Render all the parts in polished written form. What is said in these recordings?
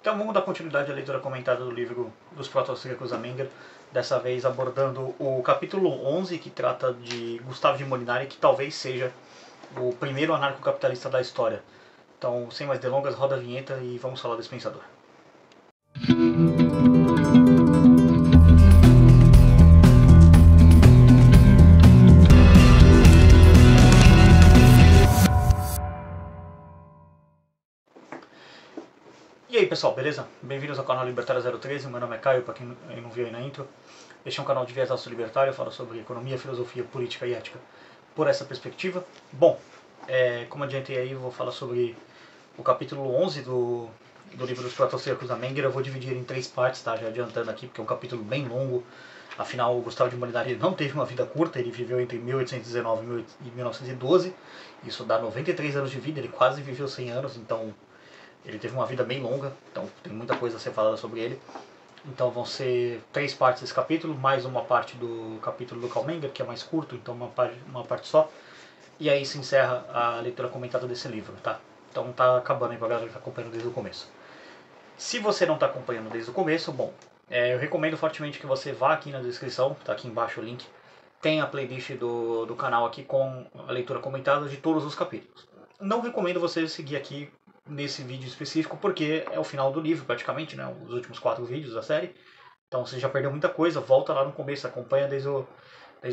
Então vamos dar continuidade à leitura comentada do livro dos proto-austríacos a Menger, dessa vez abordando o capítulo 11, que trata de Gustavo de Molinari, que talvez seja o primeiro anarcocapitalista da história. Então, sem mais delongas, roda a vinheta e vamos falar desse pensador. E aí pessoal, beleza? Bem-vindos ao canal Libertário 013, meu nome é Caio, para quem não viu aí na intro. Este é um canal de viés libertário, eu falo sobre economia, filosofia, política e ética por essa perspectiva. Bom, como adiantei aí, eu vou falar sobre o capítulo 11 do livro dos proto-austríacos da Menger. Eu vou dividir em 3 partes, tá? Já adiantando aqui, porque é um capítulo bem longo. Afinal, o Gustavo de Molinari não teve uma vida curta, ele viveu entre 1819 e 1912. Isso dá 93 anos de vida, ele quase viveu 100 anos, então ele teve uma vida bem longa, então tem muita coisa a ser falada sobre ele. Então vão ser 3 partes desse capítulo, mais uma parte do capítulo do Karl Menger, que é mais curto, então uma parte só. E aí se encerra a leitura comentada desse livro, tá? Então tá acabando aí pra galera que tá acompanhando desde o começo. Se você não tá acompanhando desde o começo, bom, eu recomendo fortemente que você vá aqui na descrição, tá aqui embaixo o link. Tem a playlist do canal aqui com a leitura comentada de todos os capítulos. Não recomendo você seguir aqui nesse vídeo específico, porque é o final do livro praticamente, né? Os últimos 4 vídeos da série. Então você já perdeu muita coisa, volta lá no começo, acompanha desde o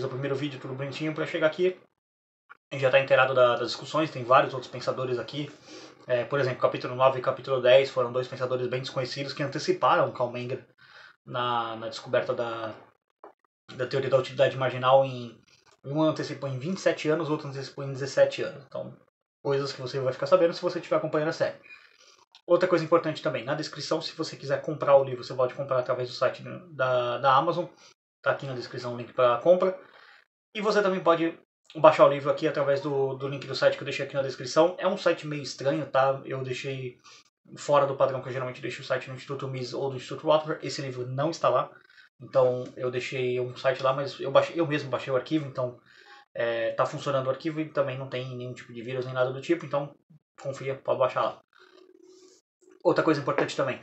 primeiro vídeo, tudo bonitinho, para chegar aqui. A gente já está inteirado das discussões, tem vários outros pensadores aqui. Por exemplo, capítulo 9 e capítulo 10 foram 2 pensadores bem desconhecidos que anteciparam Karl Menger na descoberta da teoria da utilidade marginal. Um antecipou em 27 anos, o outro antecipou em 17 anos. Então, coisas que você vai ficar sabendo se você estiver acompanhando a série. Outra coisa importante também, na descrição, se você quiser comprar o livro, você pode comprar através do site da Amazon. Está aqui na descrição o link para compra. E você também pode baixar o livro aqui através do link do site que eu deixei aqui na descrição. É um site meio estranho, tá? Eu deixei fora do padrão que eu geralmente deixo o site no Instituto Mises ou do Instituto Rothbard. Esse livro não está lá. Então eu deixei um site lá, mas eu mesmo baixei o arquivo, então tá funcionando o arquivo e também não tem nenhum tipo de vírus nem nada do tipo, então confia, pode baixar lá. Outra coisa importante também,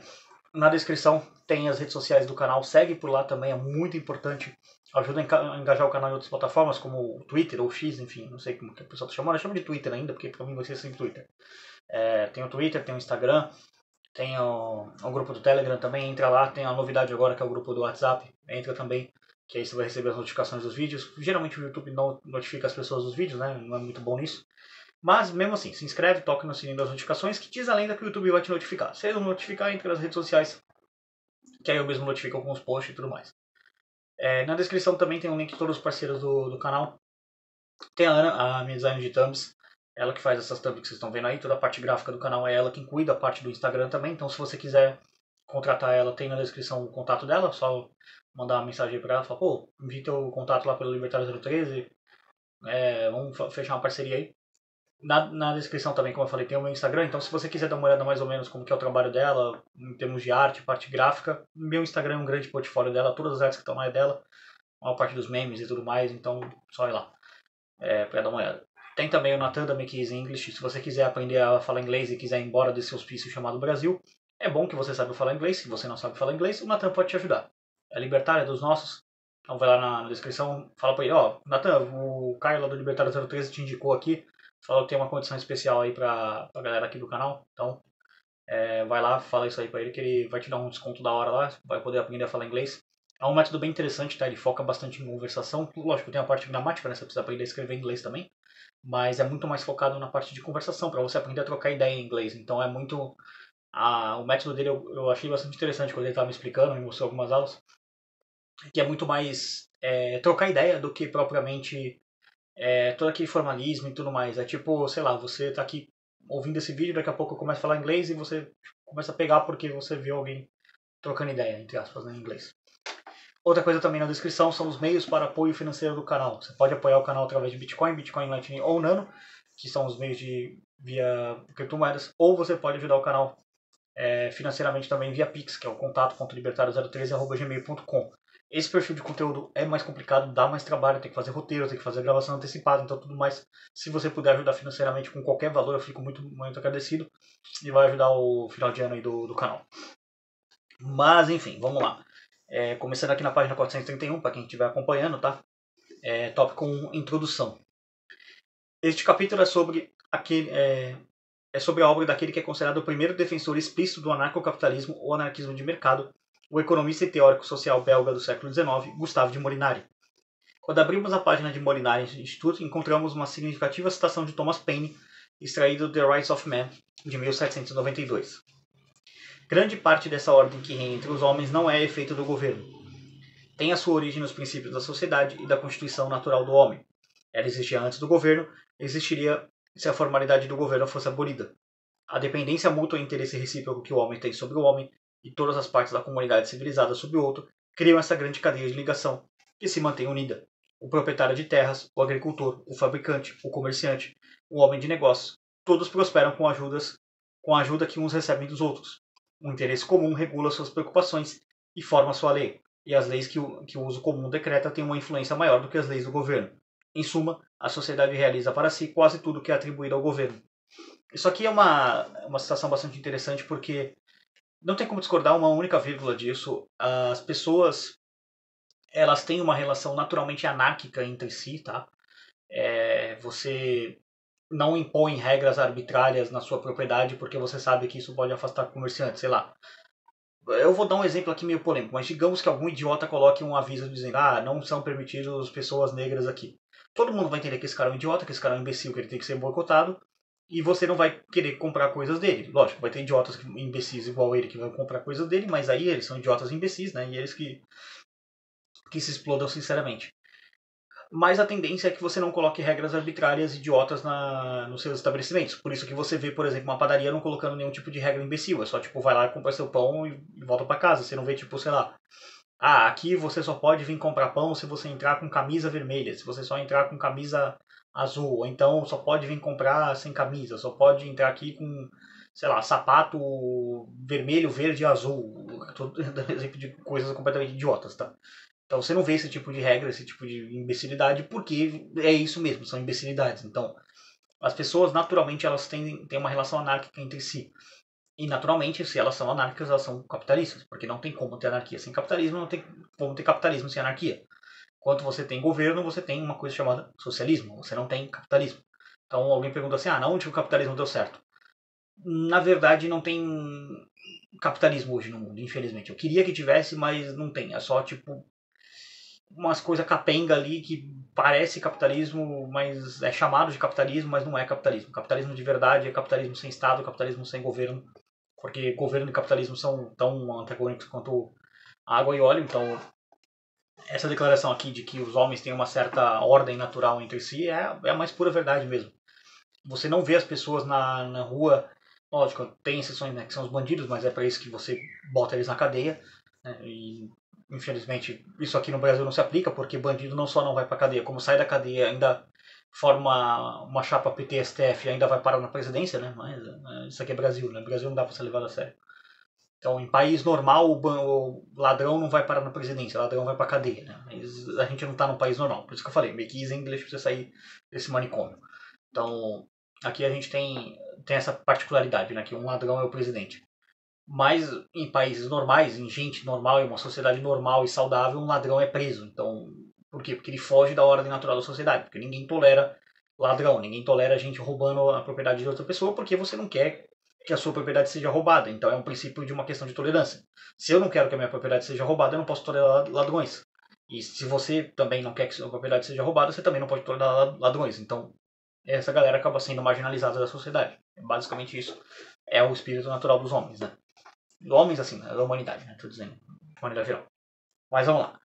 na descrição tem as redes sociais do canal, segue por lá também, é muito importante. Ajuda a engajar o canal em outras plataformas, como o Twitter ou X, enfim, não sei como que o pessoal está chamando, eu chamo de Twitter ainda, porque pra mim vai ser sempre Twitter. Tem o Twitter, tem o Instagram, tem o grupo do Telegram também, entra lá, tem a novidade agora que é o grupo do WhatsApp, entra também, que aí você vai receber as notificações dos vídeos. Geralmente o YouTube não notifica as pessoas dos vídeos, né, não é muito bom nisso. Mas mesmo assim, se inscreve, toca no sininho das notificações, que diz a lenda que o YouTube vai te notificar. Se ele não notificar, entra nas redes sociais, que aí eu mesmo notifico com os posts e tudo mais. Na descrição também tem um link de todos os parceiros do canal. Tem a Ana, a minha designer de thumbs, ela que faz essas thumbs que vocês estão vendo aí, toda a parte gráfica do canal é ela quem cuida, a parte do Instagram também, então se você quiser contratar ela, tem na descrição o contato dela, só mandar uma mensagem pra ela, falar, pô, envie teu contato lá pelo Libertário 013, vamos fechar uma parceria aí. Na descrição também, como eu falei, tem o meu Instagram, então se você quiser dar uma olhada mais ou menos como que é o trabalho dela, em termos de arte, parte gráfica, meu Instagram é um grande portfólio dela, todas as artes que estão lá é dela, a maior parte dos memes e tudo mais, então só ir lá pra dar uma olhada. Tem também o Nathan da Make Easy English, se você quiser aprender a falar inglês e quiser ir embora desse hospício chamado Brasil, é bom que você saiba falar inglês, se você não sabe falar inglês, o Nathan pode te ajudar. É libertário, é dos nossos, então vai lá na descrição, fala pra ele, Nathan, o Caio lá do Libertário 013 te indicou aqui, falou que tem uma condição especial aí pra galera aqui do canal, então vai lá, fala isso aí pra ele que ele vai te dar um desconto da hora lá, vai poder aprender a falar inglês. É um método bem interessante, tá? Ele foca bastante em conversação, lógico, tem a parte gramática, né? Você precisa aprender a escrever em inglês também, mas é muito mais focado na parte de conversação, para você aprender a trocar ideia em inglês, então é muito... o método dele eu achei bastante interessante quando ele estava me explicando, me mostrou algumas aulas, que é muito mais trocar ideia do que propriamente todo aquele formalismo e tudo mais. É tipo, sei lá, você tá aqui ouvindo esse vídeo, daqui a pouco eu começo a falar inglês e você começa a pegar porque você viu alguém trocando ideia, entre aspas, né, em inglês. Outra coisa também na descrição são os meios para apoio financeiro do canal. Você pode apoiar o canal através de Bitcoin, Lightning ou Nano, que são os meios via criptomoedas, ou você pode ajudar o canal financeiramente também via Pix, que é o contato.libertario013@gmail.com. Esse perfil de conteúdo é mais complicado, dá mais trabalho, tem que fazer roteiro, tem que fazer gravação antecipada, então tudo mais. Se você puder ajudar financeiramente com qualquer valor, eu fico muito, muito agradecido e vai ajudar o final de ano aí do canal. Mas enfim, vamos lá. Começando aqui na página 431, para quem estiver acompanhando, tá? Tópico 1, Introdução. Este capítulo é sobre a obra daquele que é considerado o primeiro defensor explícito do anarcocapitalismo ou anarquismo de mercado, o economista e teórico social belga do século XIX, Gustave de Molinari. Quando abrimos a página de Molinari Institute, encontramos uma significativa citação de Thomas Paine, extraído do The Rights of Man, de 1792. Grande parte dessa ordem que reina entre os homens não é efeito do governo. Tem a sua origem nos princípios da sociedade e da constituição natural do homem. Ela existia antes do governo, existiria se a formalidade do governo fosse abolida. A dependência mútua e interesse recíproco que o homem tem sobre o homem e todas as partes da comunidade civilizada sobre o outro criam essa grande cadeia de ligação, que se mantém unida. O proprietário de terras, o agricultor, o fabricante, o comerciante, o homem de negócios, todos prosperam com a ajuda que uns recebem dos outros. O interesse comum regula suas preocupações e forma sua lei, e as leis que o uso comum decreta têm uma influência maior do que as leis do governo. Em suma, a sociedade realiza para si quase tudo que é atribuído ao governo. Isso aqui é uma citação bastante interessante porque não tem como discordar uma única vírgula disso. As pessoas elas têm uma relação naturalmente anárquica entre si, tá? Você não impõe regras arbitrárias na sua propriedade porque você sabe que isso pode afastar comerciantes, sei lá. Eu vou dar um exemplo aqui meio polêmico, mas digamos que algum idiota coloque um aviso dizendo não são permitidos pessoas negras aqui. Todo mundo vai entender que esse cara é um idiota, que esse cara é um imbecil, que ele tem que ser boicotado, e você não vai querer comprar coisas dele. Lógico, vai ter idiotas imbecis igual ele que vão comprar coisas dele, mas aí eles são idiotas imbecis, né? E eles que se explodam sinceramente. Mas a tendência é que você não coloque regras arbitrárias idiotas nos seus estabelecimentos. Por isso que você vê, por exemplo, uma padaria não colocando nenhum tipo de regra imbecil. É só, tipo, vai lá, compra seu pão e volta para casa. Você não vê, tipo, sei lá, aqui você só pode vir comprar pão se você entrar com camisa vermelha, se você só entrar com camisa azul, ou então só pode vir comprar sem camisa, só pode entrar aqui com, sei lá, sapato vermelho, verde e azul. Tô dando exemplo de coisas completamente idiotas, tá? Então você não vê esse tipo de regra, esse tipo de imbecilidade, porque é isso mesmo, são imbecilidades. Então, as pessoas naturalmente elas têm uma relação anárquica entre si. E naturalmente, se elas são anárquicas, elas são capitalistas, porque não tem como ter anarquia sem capitalismo, não tem como ter capitalismo sem anarquia. Enquanto você tem governo, você tem uma coisa chamada socialismo, você não tem capitalismo. Então alguém pergunta assim, na onde o capitalismo deu certo? Na verdade, não tem capitalismo hoje no mundo, infelizmente. Eu queria que tivesse, mas não tem. É só, tipo, umas coisas capenga ali que parece capitalismo, mas é chamado de capitalismo, mas não é capitalismo. Capitalismo de verdade é capitalismo sem Estado, capitalismo sem governo, porque governo e capitalismo são tão antagônicos quanto água e óleo. Então, essa declaração aqui de que os homens têm uma certa ordem natural entre si é a mais pura verdade mesmo. Você não vê as pessoas na rua, lógico, tem exceções, né, que são os bandidos, mas é para isso que você bota eles na cadeia, né, e infelizmente isso aqui no Brasil não se aplica, porque bandido não só não vai para cadeia, como sai da cadeia ainda forma uma chapa PT-STF e ainda vai parar na presidência, né? Mas isso aqui é Brasil, né? Brasil não dá para ser levado a sério. Então, em país normal, o ladrão não vai parar na presidência, o ladrão vai pra cadeia, né? Mas a gente não tá num país normal. Por isso que eu falei, make easy English pra você sair desse manicômio. Então, aqui a gente tem essa particularidade, né? Que um ladrão é o presidente. Mas em países normais, em gente normal, em uma sociedade normal e saudável, um ladrão é preso. Então, por quê? Porque ele foge da ordem natural da sociedade. Porque ninguém tolera ladrão, ninguém tolera gente roubando a propriedade de outra pessoa, porque você não quer que a sua propriedade seja roubada. Então é um princípio de uma questão de tolerância. Se eu não quero que a minha propriedade seja roubada, eu não posso tolerar ladrões. E se você também não quer que a sua propriedade seja roubada, você também não pode tolerar ladrões. Então, essa galera acaba sendo marginalizada da sociedade. Basicamente isso é o espírito natural dos homens, né? Homens assim, da humanidade, né? Tô dizendo. Humanidade geral. Mas vamos lá.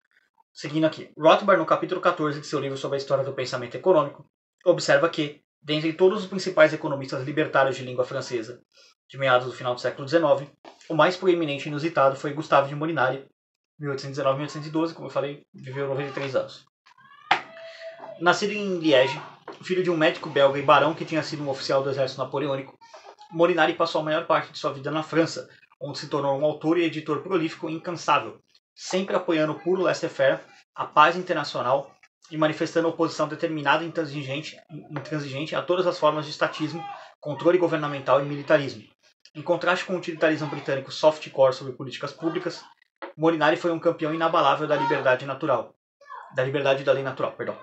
Seguindo aqui. Rothbard, no capítulo 14 de seu livro sobre a história do pensamento econômico, observa que, dentre todos os principais economistas libertários de língua francesa de meados do final do século XIX, o mais proeminente e inusitado foi Gustave de Molinari, 1819-1812, como eu falei, viveu 93 anos. Nascido em Liege, filho de um médico belga e barão que tinha sido um oficial do exército napoleônico, Molinari passou a maior parte de sua vida na França, onde se tornou um autor e editor prolífico e incansável, sempre apoiando o puro laissez-faire, a paz internacional e manifestando oposição determinada e intransigente a todas as formas de estatismo, controle governamental e militarismo. Em contraste com o utilitarismo britânico softcore sobre políticas públicas, Molinari foi um campeão inabalável da liberdade natural. Da liberdade da lei natural, perdão.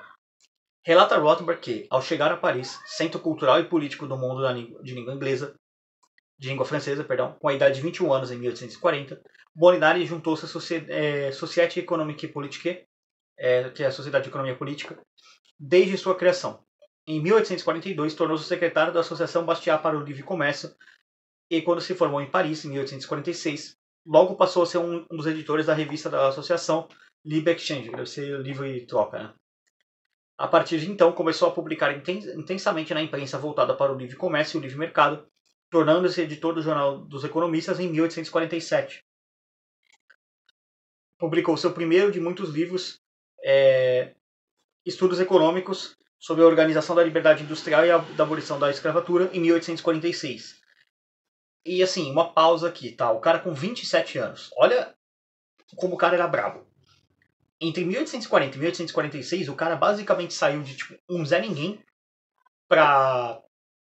Relata Rothbard que, ao chegar a Paris, centro cultural e político do mundo de língua francesa, com a idade de 21 anos em 1840, Molinari juntou-se à Société Économique et Politique, que é a Sociedade de Economia Política, desde sua criação. Em 1842, tornou-se secretário da Associação Bastiat para o Livre Comércio e, quando se formou em Paris, em 1846, logo passou a ser um dos editores da revista da associação Libre Exchange, que deve ser livre e troca. Né? A partir de então, começou a publicar intensamente na imprensa voltada para o livre comércio e o livre mercado, tornando-se editor do Jornal dos Economistas em 1847. Publicou seu primeiro de muitos livros, Estudos Econômicos sobre a Organização da Liberdade Industrial e a da Abolição da Escravatura, em 1846. E assim, uma pausa aqui, tá? O cara com 27 anos. Olha como o cara era brabo. Entre 1840 e 1846, o cara basicamente saiu de tipo, um Zé Ninguém pra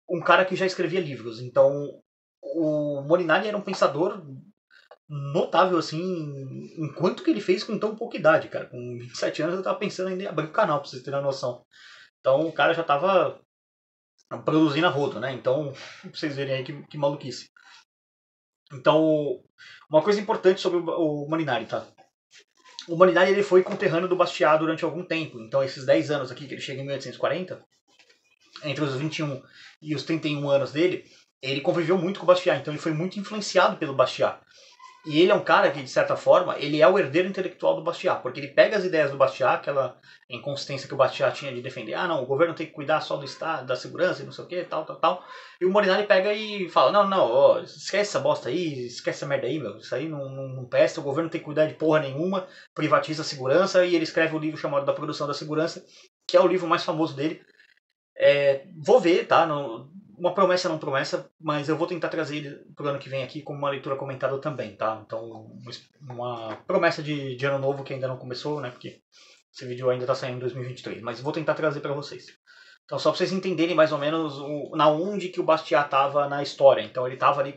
um cara que já escrevia livros. Então, o Molinari era um pensador notável, assim, em quanto que ele fez com tão pouca idade, cara. Com 27 anos eu tava pensando em abrir o canal, pra vocês terem uma noção. Então, o cara já tava produzindo a rodo, né? Então, pra vocês verem aí que maluquice. Então, uma coisa importante sobre o Molinari, tá? O Molinari ele foi conterrâneo do Bastiat durante algum tempo. Então, esses 10 anos aqui, que ele chega em 1840, entre os 21 e os 31 anos dele, ele conviveu muito com o Bastiat. Então, ele foi muito influenciado pelo Bastiat. E ele é um cara que, de certa forma, ele é o herdeiro intelectual do Bastiat, porque ele pega as ideias do Bastiat, aquela inconsistência que o Bastiat tinha de defender, não, o governo tem que cuidar só do Estado, da segurança e não sei o que, tal. E o Molinari pega e fala, não, esquece essa bosta aí, esquece essa merda aí, meu, isso aí não presta, o governo tem que cuidar de porra nenhuma, privatiza a segurança, e ele escreve um livro chamado Da Produção da Segurança, que é o livro mais famoso dele. Vou ver, tá? Uma promessa não promessa, mas eu vou tentar trazer ele pro ano que vem aqui como uma leitura comentada também, tá? Então, uma promessa de ano novo que ainda não começou, né? Porque esse vídeo ainda tá saindo em 2023, mas vou tentar trazer para vocês. Então, só pra vocês entenderem mais ou menos na onde que o Bastiat tava na história. Então, ele tava ali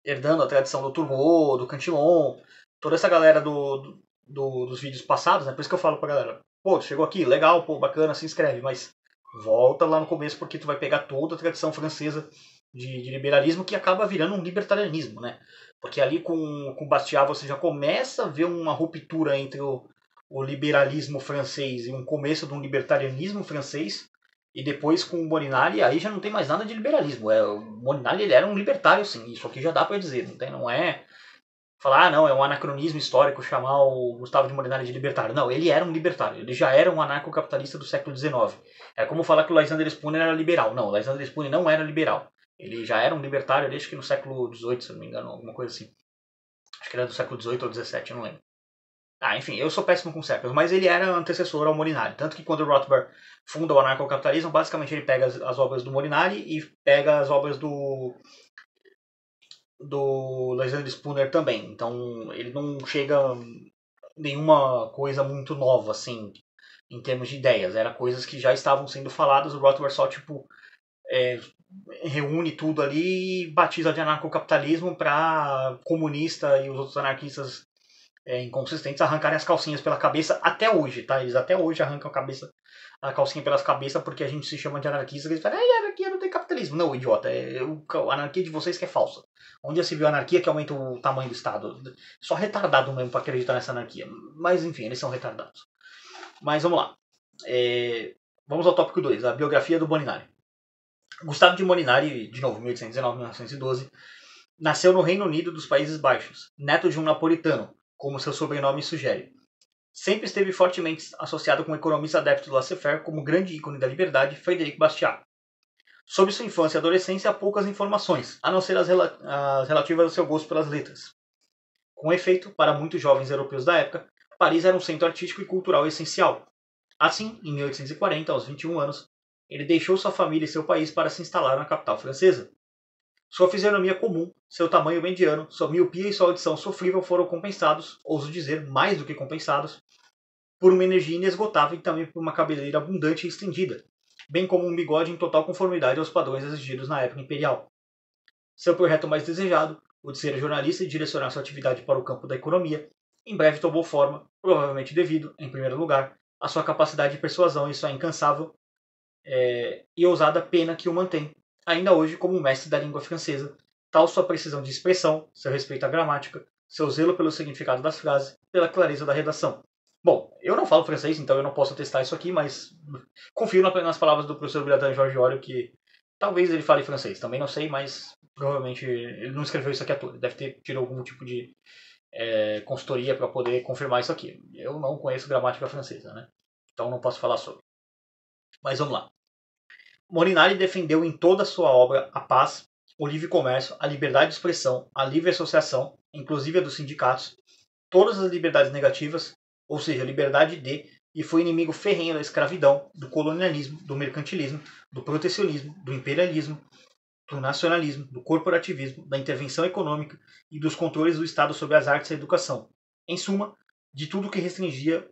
herdando a tradição do Turgot, do Cantillon, toda essa galera dos vídeos passados, né? Por isso que eu falo pra galera, pô, chegou aqui, legal, pô, bacana, se inscreve, mas volta lá no começo porque tu vai pegar toda a tradição francesa de liberalismo que acaba virando um libertarianismo, né? Porque ali com Bastiat você já começa a ver uma ruptura entre o liberalismo francês e um começo de um libertarianismo francês, e depois com o Molinari aí já não tem mais nada de liberalismo. O Molinari ele era um libertário, sim, isso aqui já dá para dizer, não é falar, não, é um anacronismo histórico chamar o Gustavo de Molinari de libertário. Não, ele era um libertário, ele já era um anarcocapitalista do século XIX. É como falar que o Lysander Spooner era liberal. Não, o Lysander Spooner não era liberal. Ele já era um libertário desde que no século XVIII, se não me engano, alguma coisa assim. Acho que era do século XVIII ou XVII, eu não lembro. Enfim, eu sou péssimo com séculos, mas ele era antecessor ao Molinari. Tanto que quando o Rothbard funda o anarcocapitalismo, basicamente ele pega as obras do Molinari e pega as obras do Lysander Spooner também. Então ele não chega nenhuma coisa muito nova, assim, em termos de ideias. Era coisas que já estavam sendo faladas, o Rothbard só, reúne tudo ali e batiza de anarcocapitalismo para comunista e os outros anarquistas inconsistentes arrancarem as calcinhas pela cabeça até hoje, tá? Eles até hoje arrancam a calcinha pelas cabeças porque a gente se chama de anarquista e eles falam, anarquia não tem capitalismo. Não, idiota, a anarquia de vocês que é falsa. Onde já se viu anarquia que aumenta o tamanho do Estado? Só retardado mesmo para acreditar nessa anarquia. Mas enfim, eles são retardados. Mas vamos lá. Vamos ao tópico 2, a biografia do Molinari. Gustavo de Molinari, de novo, 1819-1912, nasceu no Reino Unido dos Países Baixos, neto de um napolitano, como seu sobrenome sugere. Sempre esteve fortemente associado com o economista adepto do laissez-faire como grande ícone da liberdade, Frederic Bastiat. Sobre sua infância e adolescência há poucas informações, a não ser as relativas ao seu gosto pelas letras. Com efeito, para muitos jovens europeus da época, Paris era um centro artístico e cultural essencial. Assim, em 1840, aos 21 anos, ele deixou sua família e seu país para se instalar na capital francesa. Sua fisionomia comum, seu tamanho mediano, sua miopia e sua audição sofrível foram compensados, ouso dizer, mais do que compensados, por uma energia inesgotável e também por uma cabeleira abundante e estendida, bem como um bigode em total conformidade aos padrões exigidos na época imperial. Seu projeto mais desejado, o de ser jornalista e direcionar sua atividade para o campo da economia, em breve tomou forma, provavelmente devido, em primeiro lugar, à sua capacidade de persuasão e sua incansável e ousada pena que o mantém, ainda hoje, como mestre da língua francesa, tal sua precisão de expressão, seu respeito à gramática, seu zelo pelo significado das frases, pela clareza da redação. Bom, eu não falo francês, então eu não posso atestar isso aqui, mas confio nas palavras do professor Biratan Jorge Ório que talvez ele fale francês. Também não sei, mas provavelmente ele não escreveu isso aqui à toa. Ele deve ter tido algum tipo de consultoria para poder confirmar isso aqui. Eu não conheço gramática francesa, né? Então não posso falar sobre. Mas vamos lá. Molinari defendeu em toda a sua obra a paz, o livre comércio, a liberdade de expressão, a livre associação, inclusive a dos sindicatos, todas as liberdades negativas, ou seja, a liberdade de, e foi inimigo ferrenho da escravidão, do colonialismo, do mercantilismo, do protecionismo, do imperialismo, do nacionalismo, do corporativismo, da intervenção econômica e dos controles do Estado sobre as artes e a educação. Em suma, de tudo que restringia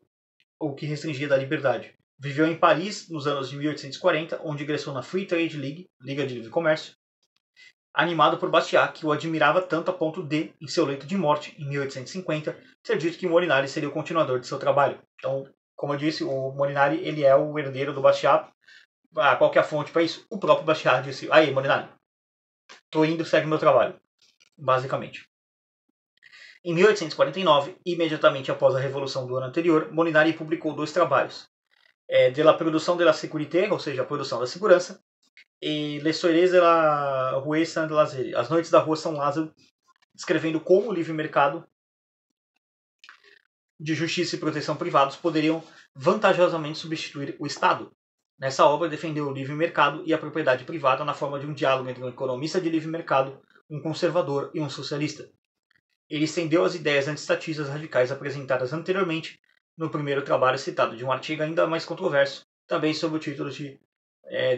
da liberdade. Viveu em Paris nos anos de 1840, onde ingressou na Free Trade League, Liga de Livre Comércio, animado por Bastiat, que o admirava tanto a ponto de, em seu leito de morte, em 1850, ter dito que Molinari seria o continuador de seu trabalho. Então, como eu disse, o Molinari ele é o herdeiro do Bastiat. Qual que é a fonte para isso? O próprio Bastiat disse, aí Molinari, tô indo, segue meu trabalho. Basicamente. Em 1849, imediatamente após a Revolução do ano anterior, Molinari publicou 2 trabalhos. De la produção de la sécurité, ou seja, a produção da segurança, e Les Soirées de la Rue Saint-Lazare, as noites da Rua São Lázaro, descrevendo como o livre mercado de justiça e proteção privados poderiam vantajosamente substituir o Estado. Nessa obra, defendeu o livre mercado e a propriedade privada na forma de um diálogo entre um economista de livre mercado, um conservador e um socialista. Ele estendeu as ideias antiestatistas radicais apresentadas anteriormente no primeiro trabalho citado, de um artigo ainda mais controverso, também sob o título de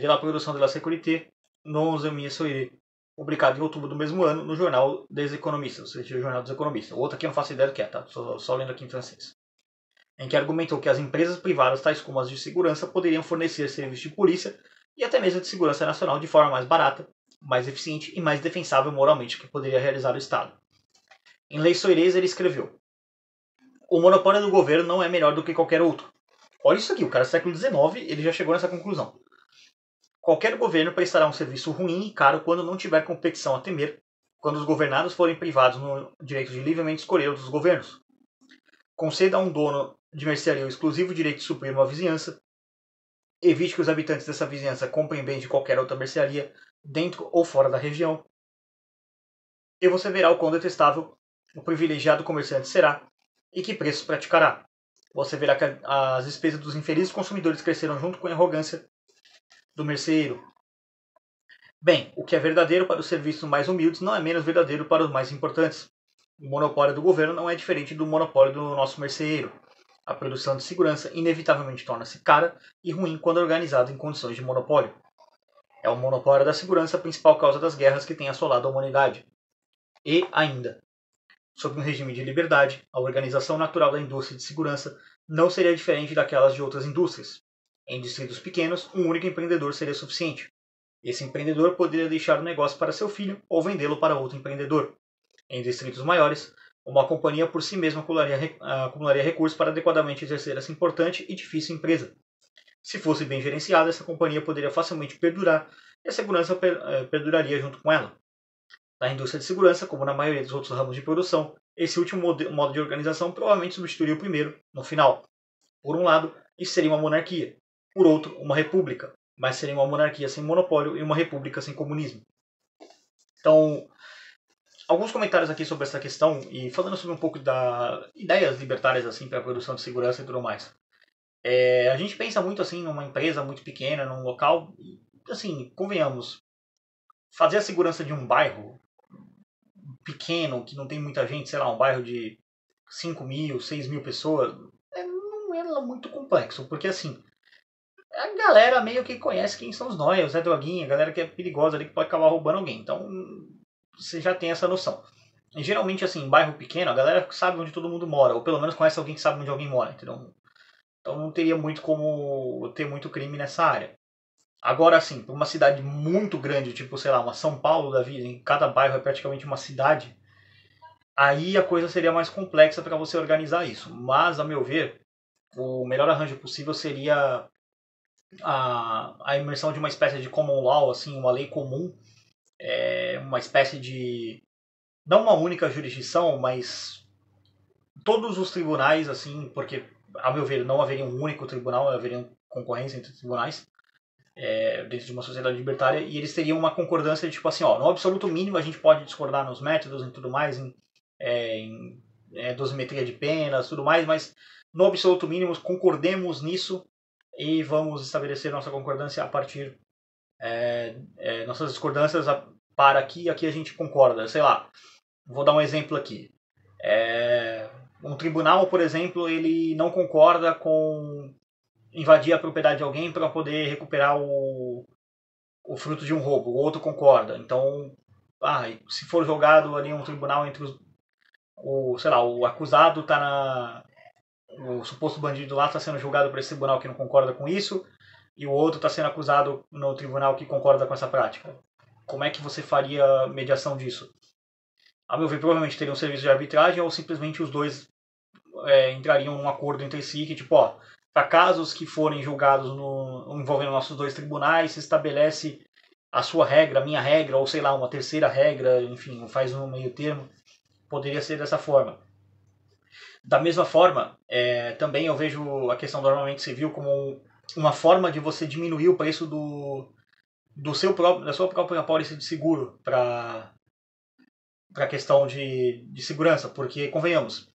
la produção de la sécurité, non Zemia Soirée, publicado em outubro do mesmo ano no Jornal des Economistas, ou seja, o Jornal dos Economistas. O outro aqui eu não faço ideia do que é, tá? Só lendo aqui em francês. Em que argumentou que as empresas privadas, tais como as de segurança, poderiam fornecer serviços de polícia e até mesmo de segurança nacional de forma mais barata, mais eficiente e mais defensável moralmente que poderia realizar o Estado. Em Les Soirées ele escreveu: o monopólio do governo não é melhor do que qualquer outro. Olha isso aqui, o cara do século XIX ele já chegou nessa conclusão. Qualquer governo prestará um serviço ruim e caro quando não tiver competição a temer, quando os governados forem privados no direito de livremente escolher outros governos. Conceda a um dono de mercearia o exclusivo direito de suprir uma vizinhança. Evite que os habitantes dessa vizinhança comprem bens de qualquer outra mercearia, dentro ou fora da região. E você verá o quão detestável o privilegiado comerciante será e que preços praticará. Você verá que as despesas dos infelizes consumidores cresceram junto com a arrogância do merceeiro. Bem, o que é verdadeiro para os serviços mais humildes não é menos verdadeiro para os mais importantes. O monopólio do governo não é diferente do monopólio do nosso merceeiro. A produção de segurança inevitavelmente torna-se cara e ruim quando organizada em condições de monopólio. É o monopólio da segurança a principal causa das guerras que tem assolado a humanidade. E ainda, sob um regime de liberdade, a organização natural da indústria de segurança não seria diferente daquelas de outras indústrias. Em distritos pequenos, um único empreendedor seria suficiente. Esse empreendedor poderia deixar o negócio para seu filho ou vendê-lo para outro empreendedor. Em distritos maiores, uma companhia por si mesma acumularia recursos para adequadamente exercer essa importante e difícil empresa. Se fosse bem gerenciada, essa companhia poderia facilmente perdurar e a segurança perduraria junto com ela. Na indústria de segurança, como na maioria dos outros ramos de produção, esse último modo de organização provavelmente substituiria o primeiro, no final. Por um lado, isso seria uma monarquia. Por outro, uma república. Mas seria uma monarquia sem monopólio e uma república sem comunismo. Então, alguns comentários aqui sobre essa questão e falando sobre um pouco das ideias libertárias assim para a produção de segurança e tudo mais. A gente pensa muito assim numa empresa muito pequena, num local, assim, convenhamos, fazer a segurança de um bairro pequeno, que não tem muita gente, sei lá, um bairro de 5.000, 6.000 pessoas, não é muito complexo, porque assim, a galera meio que conhece quem são os nóia, o Zé Droguinha, a galera que é perigosa ali, que pode acabar roubando alguém, então você já tem essa noção. E, geralmente, assim, em bairro pequeno, a galera sabe onde todo mundo mora, ou pelo menos conhece alguém que sabe onde alguém mora, entendeu? Então não teria muito como ter muito crime nessa área. Agora sim, para uma cidade muito grande, tipo, sei lá, uma São Paulo da vida, em cada bairro é praticamente uma cidade, aí a coisa seria mais complexa para você organizar isso. Mas, a meu ver, o melhor arranjo possível seria a imersão de uma espécie de common law, assim, uma lei comum, uma espécie de, não uma única jurisdição, mas todos os tribunais, assim, porque, a meu ver, não haveria um único tribunal, haveria concorrência entre tribunais, dentro de uma sociedade libertária, e eles teriam uma concordância de tipo assim, ó, no absoluto mínimo a gente pode discordar nos métodos e tudo mais, em dosimetria de penas, tudo mais, mas no absoluto mínimo concordemos nisso e vamos estabelecer nossa concordância a partir nossas discordâncias para aqui a gente concorda, sei lá, vou dar um exemplo aqui. Um tribunal, por exemplo, ele não concorda com invadir a propriedade de alguém para poder recuperar o fruto de um roubo, o outro concorda. Então, se for jogado ali um tribunal entre sei lá, o acusado tá o suposto bandido lá está sendo julgado por esse tribunal que não concorda com isso, e o outro está sendo acusado no tribunal que concorda com essa prática. Como é que você faria mediação disso? A meu ver, provavelmente teria um serviço de arbitragem ou simplesmente os dois entrariam num acordo entre si que, tipo, ó, para casos que forem julgados envolvendo nossos dois tribunais, se estabelece a sua regra, a minha regra, ou sei lá, uma terceira regra, enfim, faz um meio termo. Poderia ser dessa forma. Da mesma forma, também eu vejo a questão do armamento civil como uma forma de você diminuir o preço da sua própria pólice de seguro para a questão de segurança, porque, convenhamos,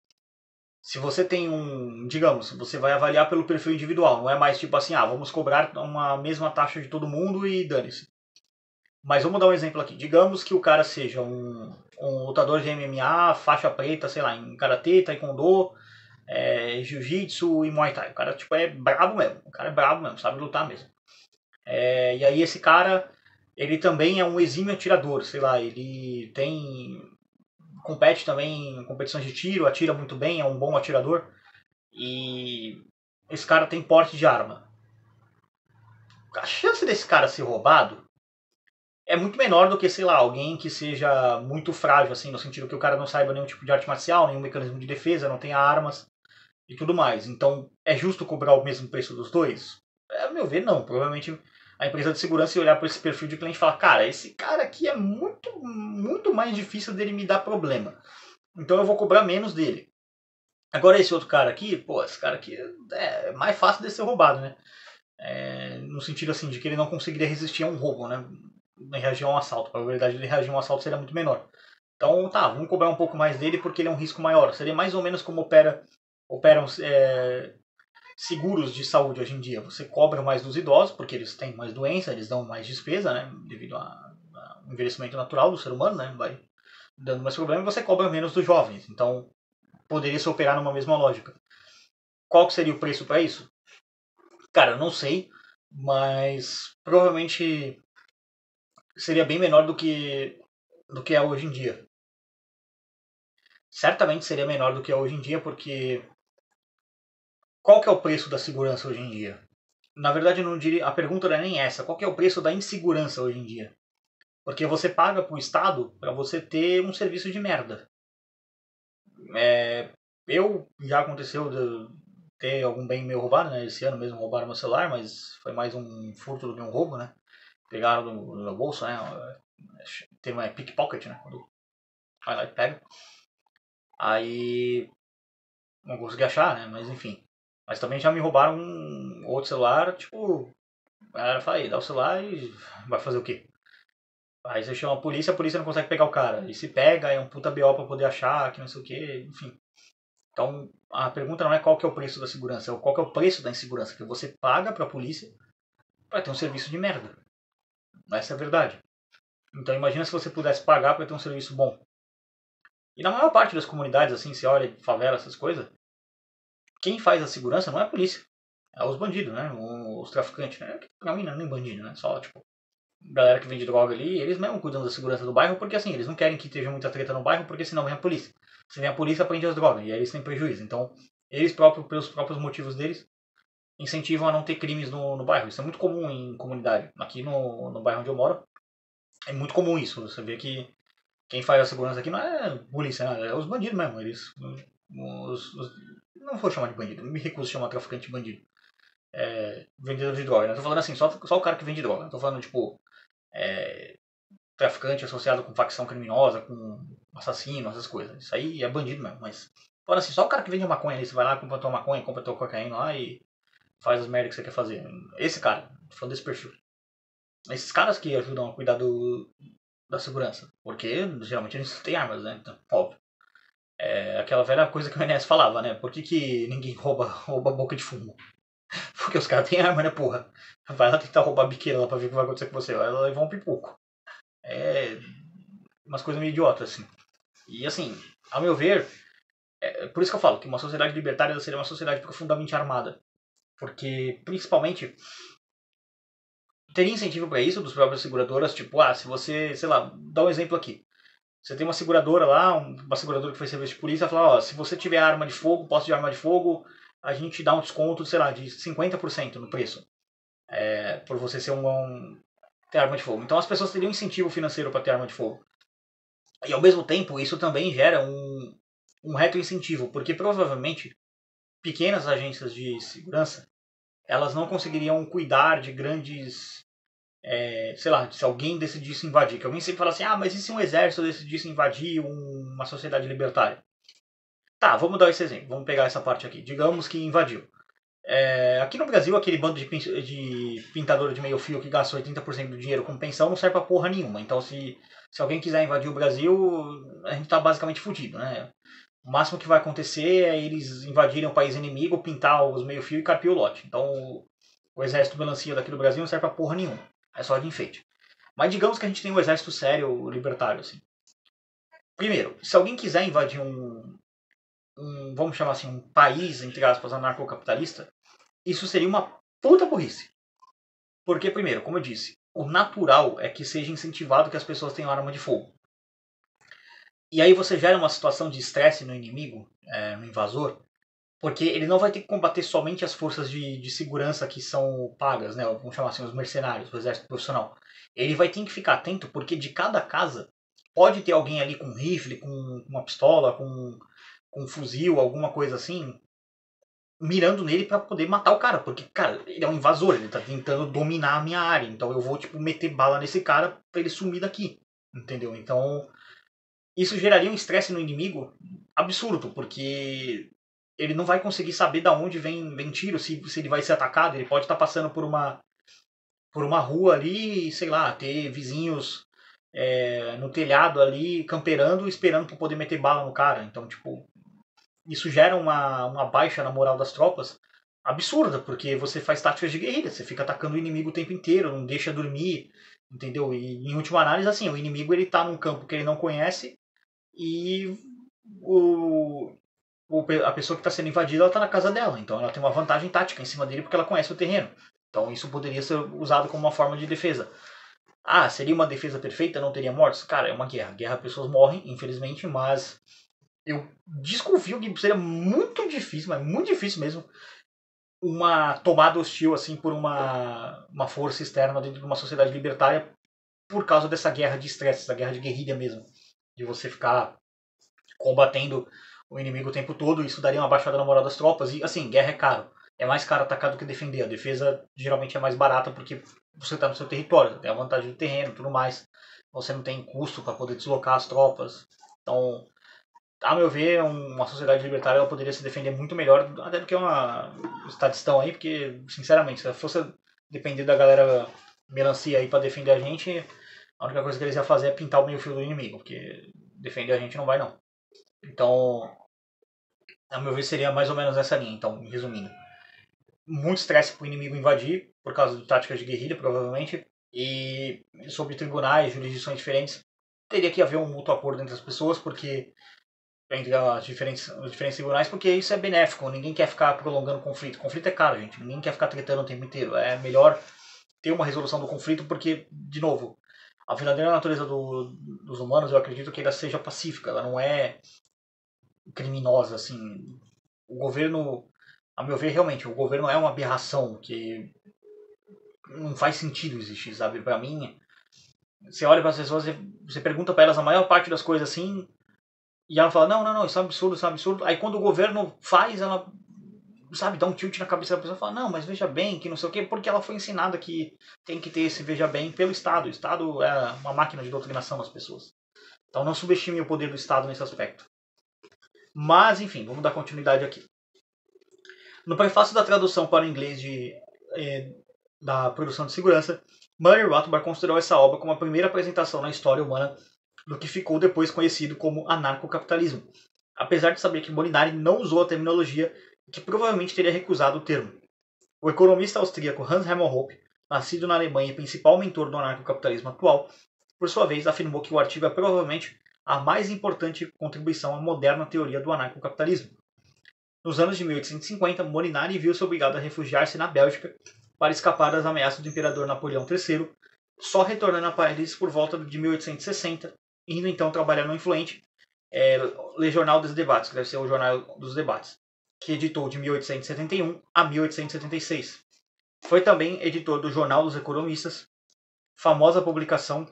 se você tem digamos, você vai avaliar pelo perfil individual, não é mais tipo assim, vamos cobrar uma mesma taxa de todo mundo e dane-se. Mas vamos dar um exemplo aqui. Digamos que o cara seja um lutador de MMA, faixa preta, sei lá, em karatê, taekwondo, jiu-jitsu e muay thai. O cara tipo, é brabo mesmo. O cara é brabo mesmo, sabe lutar mesmo. E aí esse cara, ele também é um exímio atirador, sei lá, ele compete também em competições de tiro, atira muito bem, é um bom atirador. E esse cara tem porte de arma. A chance desse cara ser roubado é muito menor do que, sei lá, alguém que seja muito frágil, assim, no sentido que o cara não saiba nenhum tipo de arte marcial, nenhum mecanismo de defesa, não tenha armas e tudo mais. Então, é justo cobrar o mesmo preço dos dois? A meu ver, não. Provavelmente a empresa de segurança ia olhar para esse perfil de cliente e falar, cara, esse cara aqui é muito, muito mais difícil dele me dar problema. Então eu vou cobrar menos dele. Agora esse outro cara aqui, pô, esse cara aqui é mais fácil de ser roubado, né? No sentido assim, de que ele não conseguiria resistir a um roubo, né? Reagir a um assalto. A probabilidade de ele reagir a um assalto seria muito menor. Então, tá, vamos cobrar um pouco mais dele porque ele é um risco maior. Seria mais ou menos como operam seguros de saúde hoje em dia. Você cobra mais dos idosos porque eles têm mais doença, eles dão mais despesa, né? Devido ao envelhecimento natural do ser humano, né? Vai dando mais problema e você cobra menos dos jovens. Então, poderia se operar numa mesma lógica. Qual que seria o preço para isso? Cara, eu não sei, mas provavelmente seria bem menor do que é hoje em dia. Certamente seria menor do que é hoje em dia, porque qual que é o preço da segurança hoje em dia? Na verdade, eu não diria, a pergunta não é nem essa. Qual que é o preço da insegurança hoje em dia? Porque você paga pro Estado para você ter um serviço de merda. Já aconteceu de ter algum bem meu roubado, né? Esse ano mesmo roubaram meu celular, mas foi mais um furto do que um roubo, né? Pegaram no meu bolso, né? Tem uma pickpocket, né? Quando vai lá e pega. Aí não consegui achar, né? Mas enfim. Mas também já me roubaram um outro celular, tipo, a galera fala aí, dá o celular e vai fazer o quê? Aí você chama a polícia não consegue pegar o cara. E se pega, é um puta BO pra poder achar, que não sei o quê, enfim. Então, a pergunta não é qual que é o preço da segurança, é qual que é o preço da insegurança, que você paga pra polícia pra ter um serviço de merda. Essa é a verdade. Então imagina se você pudesse pagar pra ter um serviço bom. E na maior parte das comunidades, assim, se olha, favela, essas coisas, quem faz a segurança não é a polícia. É os bandidos, né? Os traficantes, né? Pra mim não é nem bandido, né? Só, tipo, galera que vende droga ali, eles mesmo cuidam da segurança do bairro, porque assim, eles não querem que esteja muita treta no bairro, porque senão vem a polícia. Se vem a polícia, prende as drogas, e aí eles têm prejuízo. Então, eles próprios, pelos próprios motivos deles, incentivam a não ter crimes no bairro. Isso é muito comum em comunidade. Aqui no bairro onde eu moro, é muito comum isso. Você vê que quem faz a segurança aqui não é polícia, né? É os bandidos mesmo. Eles. Não vou chamar de bandido, me recuso a chamar traficante de bandido. Vendedor de droga, né? Tô falando assim, só o cara que vende droga. Tô falando, tipo, é, traficante associado com facção criminosa, com assassino, essas coisas. Isso aí é bandido mesmo, mas. Falando assim, só o cara que vende maconha ali, você vai lá, compra tua maconha, compra tua cocaína lá e faz as merdas que você quer fazer. Esse cara, tô falando desse perfil. Esses caras que ajudam a cuidar da segurança. Porque geralmente eles têm armas, né? Então, óbvio. É aquela velha coisa que o Enes falava, né? Por que ninguém rouba boca de fumo? Porque os caras têm arma, né, porra? Vai lá tentar roubar a biqueira lá pra ver o que vai acontecer com você. Vai lá levar um pipoco. É umas coisas meio idiotas, assim. E assim, ao meu ver, por isso que eu falo que uma sociedade libertária seria uma sociedade profundamente armada. Porque, principalmente, teria incentivo para isso dos próprias seguradoras, tipo, se você, sei lá, dá um exemplo aqui. Você tem uma seguradora lá, uma seguradora que faz serviço de polícia, fala, se você tiver arma de fogo, posse de arma de fogo, a gente dá um desconto, sei lá, de 50% no preço. Por você ser ter arma de fogo. Então as pessoas teriam incentivo financeiro para ter arma de fogo. E ao mesmo tempo, isso também gera um reto incentivo, porque provavelmente pequenas agências de segurança, elas não conseguiriam cuidar de grandes, sei lá, se alguém decidisse invadir, que alguém sempre fala assim, mas e se um exército decidisse invadir uma sociedade libertária? Tá, vamos dar esse exemplo, vamos pegar essa parte aqui. Digamos que invadiu. Aqui no Brasil, aquele bando de pintador de meio fio que gasta 80% do dinheiro com pensão não serve pra porra nenhuma. Então, se alguém quiser invadir o Brasil, a gente tá basicamente fudido, né? O máximo que vai acontecer é eles invadirem o país inimigo, pintar os meio fio e carpir o lote. Então, o exército melancia daqui do Brasil não serve pra porra nenhuma. É só de enfeite. Mas digamos que a gente tem um exército sério, libertário, assim. Primeiro, se alguém quiser invadir vamos chamar assim, um país, entre aspas, anarcocapitalista, isso seria uma puta burrice. Porque, primeiro, como eu disse, o natural é que seja incentivado que as pessoas tenham arma de fogo. E aí você gera uma situação de estresse no inimigo, no invasor, porque ele não vai ter que combater somente as forças de segurança que são pagas, né? Vamos chamar assim, os mercenários, o exército profissional. Ele vai ter que ficar atento porque de cada casa pode ter alguém ali com um rifle, com uma pistola, com um fuzil, alguma coisa assim, mirando nele para poder matar o cara, porque, cara, ele é um invasor, ele tá tentando dominar a minha área, então eu vou, tipo, meter bala nesse cara pra ele sumir daqui, entendeu? Então, isso geraria um estresse no inimigo absurdo, porque ele não vai conseguir saber da onde vem tiro, se ele vai ser atacado, ele pode estar passando por uma rua ali, sei lá, ter vizinhos no telhado ali, camperando, esperando para poder meter bala no cara, então, tipo, isso gera uma baixa na moral das tropas absurda, porque você faz táticas de guerrilha, você fica atacando o inimigo o tempo inteiro, não deixa dormir, entendeu? E em última análise, assim, o inimigo ele tá num campo que ele não conhece e o, a pessoa que está sendo invadida ela tá na casa dela, então ela tem uma vantagem tática em cima dele porque ela conhece o terreno. Então isso poderia ser usado como uma forma de defesa. Seria uma defesa perfeita? Não teria mortos? Cara, é uma guerra. Guerra, pessoas morrem, infelizmente, mas eu desconfio que seria muito difícil, mas muito difícil mesmo, uma tomada hostil assim por uma força externa dentro de uma sociedade libertária por causa dessa guerra de estresse, essa guerra de guerrilha mesmo. De você ficar combatendo o inimigo o tempo todo, isso daria uma baixada na moral das tropas. E assim, guerra é caro. É mais caro atacar do que defender. A defesa geralmente é mais barata porque você está no seu território, tem a vantagem do terreno e tudo mais. Você não tem custo para poder deslocar as tropas. Então, a meu ver, uma sociedade libertária ela poderia se defender muito melhor, até do que uma estadistão aí, porque, sinceramente, se fosse depender da galera melancia aí pra defender a gente, a única coisa que eles iam fazer é pintar o meio fio do inimigo, porque defender a gente não vai não. Então, a meu ver, seria mais ou menos essa linha, então, resumindo. Muito estresse pro inimigo invadir, por causa de táticas de guerrilha, provavelmente, e sobre tribunais, jurisdições diferentes, teria que haver um mútuo acordo entre as pessoas, porque entre os diferentes tribunais, porque isso é benéfico. Ninguém quer ficar prolongando o conflito. Conflito é caro, gente. Ninguém quer ficar tretando o tempo inteiro. É melhor ter uma resolução do conflito, porque, de novo, a verdadeira natureza dos humanos, eu acredito que ela seja pacífica. Ela não é criminosa, assim. O governo A meu ver, realmente, o governo é uma aberração que não faz sentido existir, sabe? Pra mim, você olha para as pessoas, você pergunta para elas a maior parte das coisas assim, e ela fala, não, não, não, isso é um absurdo, isso é um absurdo. Aí quando o governo faz, ela, sabe, dá um tilt na cabeça da pessoa e fala, não, mas veja bem, que não sei o quê, porque ela foi ensinada que tem que ter esse veja bem pelo Estado. O Estado é uma máquina de doutrinação das pessoas. Então não subestime o poder do Estado nesse aspecto. Mas, enfim, vamos dar continuidade aqui. No prefácio da tradução para o inglês da produção de segurança, Murray Rothbard considerou essa obra como a primeira apresentação na história humana do que ficou depois conhecido como anarcocapitalismo, apesar de saber que Molinari não usou a terminologia e que provavelmente teria recusado o termo. O economista austríaco Hans Hermann Hoppe, nascido na Alemanha e principal mentor do anarcocapitalismo atual, por sua vez afirmou que o artigo é provavelmente a mais importante contribuição à moderna teoria do anarcocapitalismo. Nos anos de 1850, Molinari viu-se obrigado a refugiar-se na Bélgica para escapar das ameaças do imperador Napoleão III, só retornando a Paris por volta de 1860, indo então trabalhar no influente Le Journal des Débats, que deve ser o Jornal dos Debates, que editou de 1871 a 1876. Foi também editor do Jornal dos Economistas, famosa publicação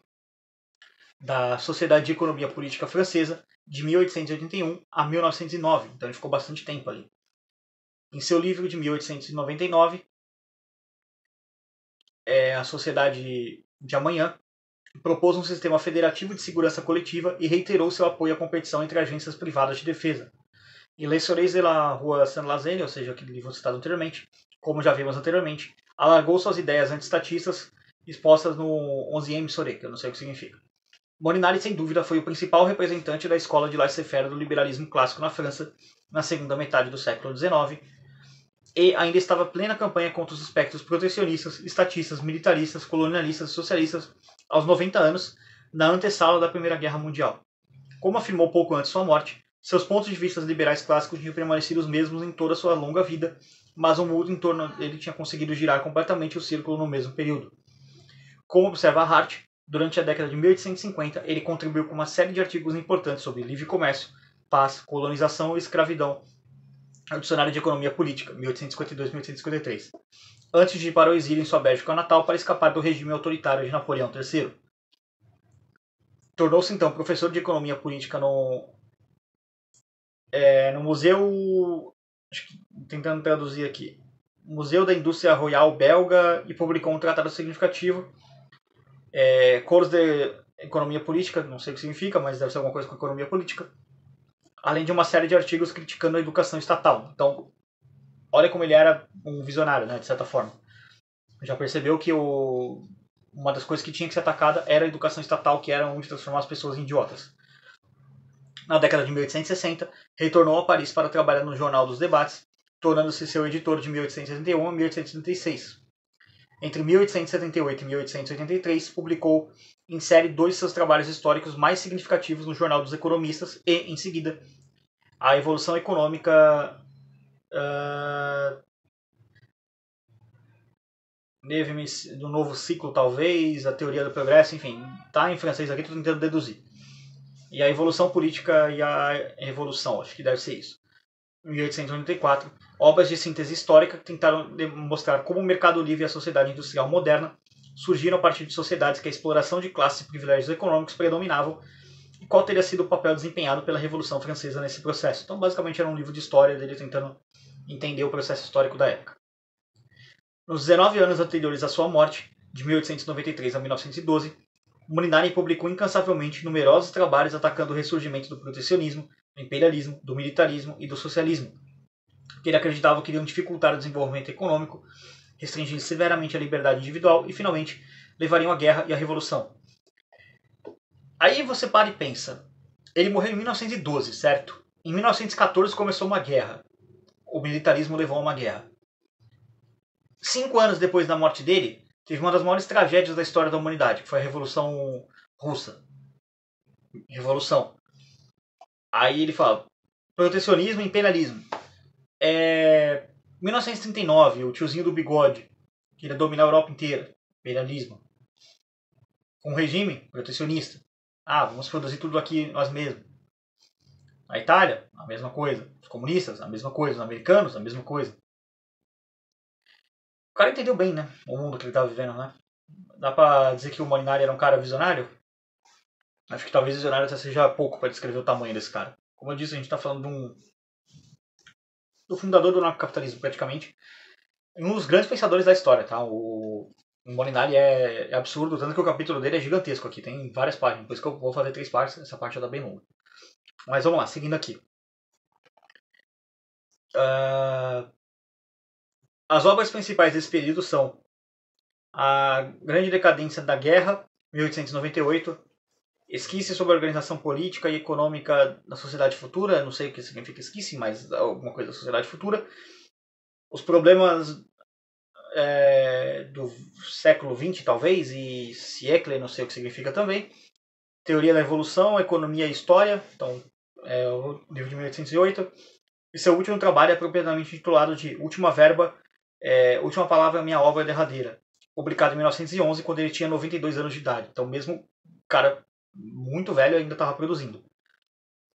da Sociedade de Economia Política Francesa, de 1881 a 1909, então ele ficou bastante tempo ali. Em seu livro de 1899, A Sociedade de Amanhã, propôs um sistema federativo de segurança coletiva e reiterou seu apoio à competição entre agências privadas de defesa. Em Les Soleils de la Rue Saint-Lazare, ou seja, aquele livro citado anteriormente, como já vimos anteriormente, alargou suas ideias antistatistas expostas no 11e Soret, que eu não sei o que significa. Molinari, sem dúvida, foi o principal representante da escola de laissez-faire do liberalismo clássico na França, na segunda metade do século XIX, e ainda estava plena campanha contra os espectros protecionistas, estatistas, militaristas, colonialistas e socialistas aos 90 anos, na antessala da Primeira Guerra Mundial. Como afirmou pouco antes de sua morte, seus pontos de vista liberais clássicos tinham permanecido os mesmos em toda a sua longa vida, mas o mundo em torno dele tinha conseguido girar completamente o círculo no mesmo período. Como observa Hart, durante a década de 1850, ele contribuiu com uma série de artigos importantes sobre livre comércio, paz, colonização e escravidão, ao Dicionário de Economia Política, 1852-1853, antes de ir para o exílio em sua Bélgica natal para escapar do regime autoritário de Napoleão III. Tornou-se então professor de Economia Política no Museu, tentando traduzir aqui, Museu da Indústria Royal Belga, e publicou um tratado significativo, Cours de Economia Política, não sei o que significa, mas deve ser alguma coisa com economia política, além de uma série de artigos criticando a educação estatal. Então, olha como ele era um visionário, né, de certa forma. Já percebeu que uma das coisas que tinha que ser atacada era a educação estatal, que era onde transformar as pessoas em idiotas. Na década de 1860, retornou a Paris para trabalhar no Jornal dos Debates, tornando-se seu editor de 1871 a 1876. Entre 1878 e 1883, publicou em série dois de seus trabalhos históricos mais significativos no Jornal dos Economistas e, em seguida, a Evolução Econômica do Novo Ciclo, talvez, a Teoria do Progresso, enfim, tá em francês aqui, estou tentando deduzir. E a Evolução Política e a Revolução, acho que deve ser isso. Em 1884, obras de síntese histórica que tentaram mostrar como o mercado livre e a sociedade industrial moderna surgiram a partir de sociedades que a exploração de classes e privilégios econômicos predominavam, e qual teria sido o papel desempenhado pela Revolução Francesa nesse processo. Então, basicamente, era um livro de história dele tentando entender o processo histórico da época. Nos 19 anos anteriores à sua morte, de 1893 a 1912, Molinari publicou incansavelmente numerosos trabalhos atacando o ressurgimento do protecionismo, do imperialismo, do militarismo e do socialismo, que ele acreditava que iriam dificultar o desenvolvimento econômico, restringindo severamente a liberdade individual e, finalmente, levariam à guerra e à revolução. Aí você para e pensa, ele morreu em 1912, certo? Em 1914 começou uma guerra. O militarismo levou a uma guerra. 5 anos depois da morte dele, teve uma das maiores tragédias da história da humanidade, que foi a Revolução Russa. Revolução. Aí ele fala, protecionismo e imperialismo. 1939, o tiozinho do bigode, que ia dominar a Europa inteira. Imperialismo. Com um regime protecionista. Vamos produzir tudo aqui nós mesmos. A Itália, a mesma coisa. Os comunistas, a mesma coisa. Os americanos, a mesma coisa. cara entendeu bem, né? O mundo que ele estava vivendo, né? Dá pra dizer que o Molinari era um cara visionário? Acho que talvez visionário até seja pouco para descrever o tamanho desse cara. Como eu disse, a gente está falando do fundador do anarcocapitalismo, praticamente. Um dos grandes pensadores da história, tá? O Molinari é absurdo, tanto que o capítulo dele é gigantesco aqui, tem várias páginas, por isso que eu vou fazer 3 partes, essa parte já tá bem longa. Mas vamos lá, seguindo aqui. As obras principais desse período são A Grande Decadência da Guerra, 1898, Esquisse sobre a Organização Política e Econômica da Sociedade Futura, não sei o que significa esquisse, mas alguma coisa da Sociedade Futura, Os Problemas do século XX, talvez, e Siècle, não sei o que significa também, Teoria da Evolução, Economia e História, então é o livro de 1808, e seu último trabalho é propriamente titulado de Última Palavra, Minha Obra Derradeira, publicado em 1911, quando ele tinha 92 anos de idade. Então, mesmo cara muito velho, ainda estava produzindo.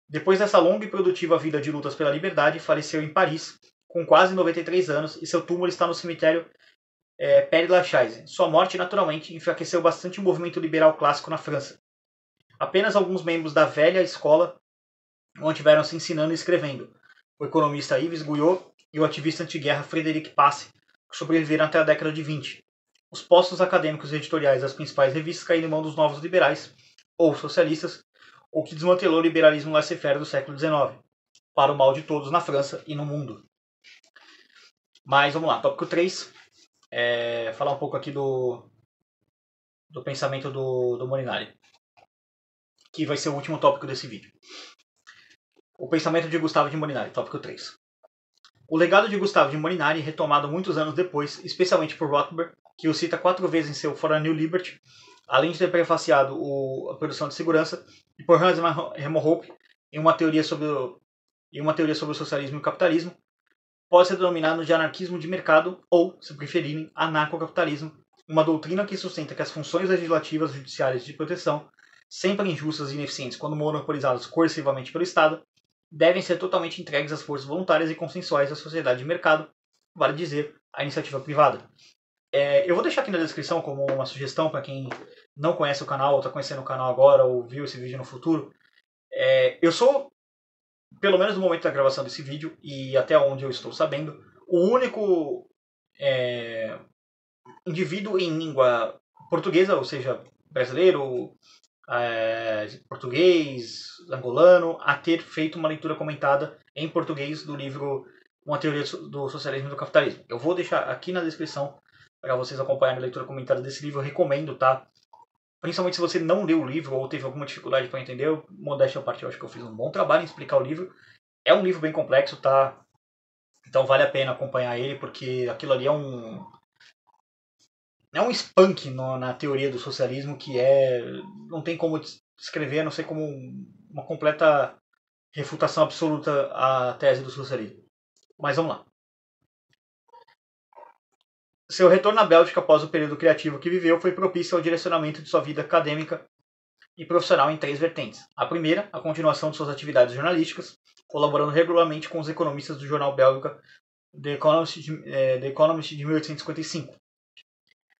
Depois dessa longa e produtiva vida de lutas pela liberdade, faleceu em Paris, com quase 93 anos, e seu túmulo está no cemitério Père Lachaise. Sua morte, naturalmente, enfraqueceu bastante o movimento liberal clássico na França. Apenas alguns membros da velha escola mantiveram-se ensinando e escrevendo. O economista Yves Guyot e o ativista anti-guerra Frédéric Passe sobreviveram até a década de 20. Os postos acadêmicos e editoriais das principais revistas caíram em mão dos novos liberais, ou socialistas, o que desmantelou o liberalismo laissez-faire do século XIX, para o mal de todos na França e no mundo. Mas vamos lá, tópico 3, falar um pouco aqui do pensamento do Molinari, que vai ser o último tópico desse vídeo. O pensamento de Gustavo de Molinari, tópico 3. O legado de Gustavo de Molinari, retomado muitos anos depois, especialmente por Rothbard, que o cita 4 vezes em seu For a New Liberty, além de ter prefaciado a Produção de Segurança, e por Hans Hemmerhope em uma teoria sobre o socialismo e o capitalismo, pode ser denominado de anarquismo de mercado ou, se preferirem, anarcocapitalismo, uma doutrina que sustenta que as funções legislativas, judiciárias e de proteção, sempre injustas e ineficientes quando monopolizadas coercivamente pelo Estado, devem ser totalmente entregues às forças voluntárias e consensuais da sociedade de mercado, vale dizer, à iniciativa privada. Eu vou deixar aqui na descrição como uma sugestão para quem não conhece o canal, ou está conhecendo o canal agora, ou viu esse vídeo no futuro. Eu sou, pelo menos no momento da gravação desse vídeo, e até onde eu estou sabendo, o único indivíduo em língua portuguesa, ou seja, brasileiro, português, angolano, a ter feito uma leitura comentada em português do livro Uma Teoria do Socialismo e do Capitalismo. Eu vou deixar aqui na descrição para vocês acompanharem a leitura comentada desse livro. Eu recomendo, tá? Principalmente se você não leu o livro ou teve alguma dificuldade para entender, modéstia à parte, eu acho que eu fiz um bom trabalho em explicar o livro. É um livro bem complexo, tá? Então vale a pena acompanhar ele, porque aquilo ali é um spunk na teoria do socialismo que não tem como descrever, a não ser como uma completa refutação absoluta à tese do socialismo. Mas vamos lá. Seu retorno à Bélgica após o período criativo que viveu foi propício ao direcionamento de sua vida acadêmica e profissional em 3 vertentes. A primeira, a continuação de suas atividades jornalísticas, colaborando regularmente com os economistas do jornal belga The Economist de 1855.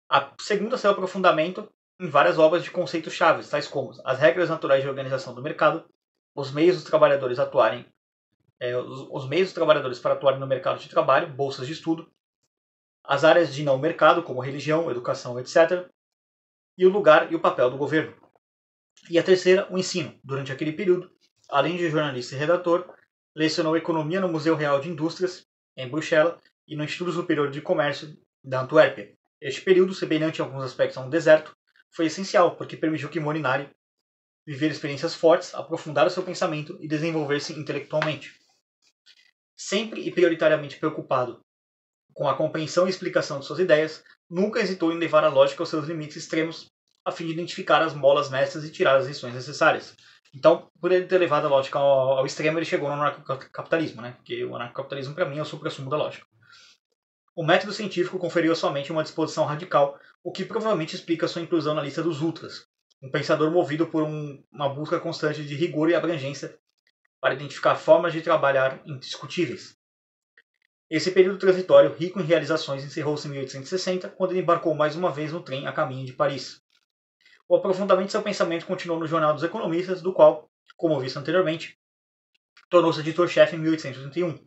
A segunda, seu aprofundamento em várias obras de conceitos chaves, tais como as regras naturais de organização do mercado, os meios dos trabalhadores para atuarem no mercado de trabalho, bolsas de estudo, as áreas de não mercado, como religião, educação, etc., e o lugar e o papel do governo. E a terceira, o ensino. Durante aquele período, além de jornalista e redator, lecionou economia no Museu Real de Indústrias, em Bruxelas, e no Instituto Superior de Comércio da Antuérpia. Este período, semelhante em alguns aspectos a um deserto, foi essencial, porque permitiu que Molinari viver experiências fortes, aprofundar o seu pensamento e desenvolver-se intelectualmente. Sempre e prioritariamente preocupado com a compreensão e explicação de suas ideias, nunca hesitou em levar a lógica aos seus limites extremos, a fim de identificar as molas mestras e tirar as lições necessárias. Então, por ele ter levado a lógica ao extremo, ele chegou no anarcocapitalismo, né? Porque o anarcocapitalismo, para mim, é o suprassumo da lógica. O método científico conferiu a sua mente uma disposição radical, o que provavelmente explica sua inclusão na lista dos ultras, um pensador movido por uma busca constante de rigor e abrangência para identificar formas de trabalhar indiscutíveis. Esse período transitório, rico em realizações, encerrou-se em 1860, quando ele embarcou mais uma vez no trem a caminho de Paris. O aprofundamento de seu pensamento continuou no Jornal dos Economistas, do qual, como visto anteriormente, tornou-se editor-chefe em 1881.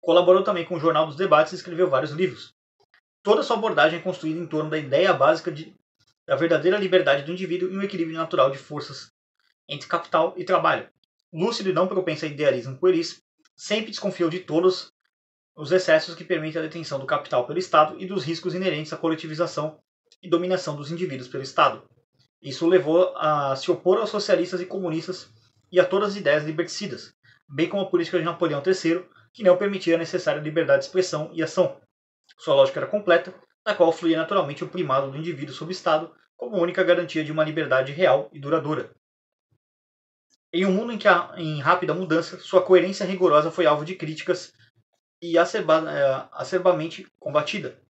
Colaborou também com o Jornal dos Debates e escreveu vários livros. Toda sua abordagem é construída em torno da ideia básica da verdadeira liberdade do indivíduo e um equilíbrio natural de forças entre capital e trabalho. Lúcido e não propenso a idealismo pueris, sempre desconfiou de todos os excessos que permitem a detenção do capital pelo Estado e dos riscos inerentes à coletivização e dominação dos indivíduos pelo Estado. Isso o levou a se opor aos socialistas e comunistas e a todas as ideias liberticidas, bem como a política de Napoleão III, que não permitia a necessária liberdade de expressão e ação. Sua lógica era completa, na qual fluía naturalmente o primado do indivíduo sobre o Estado como única garantia de uma liberdade real e duradoura. Em um mundo em rápida mudança, sua coerência rigorosa foi alvo de críticas e acerbamente combatida.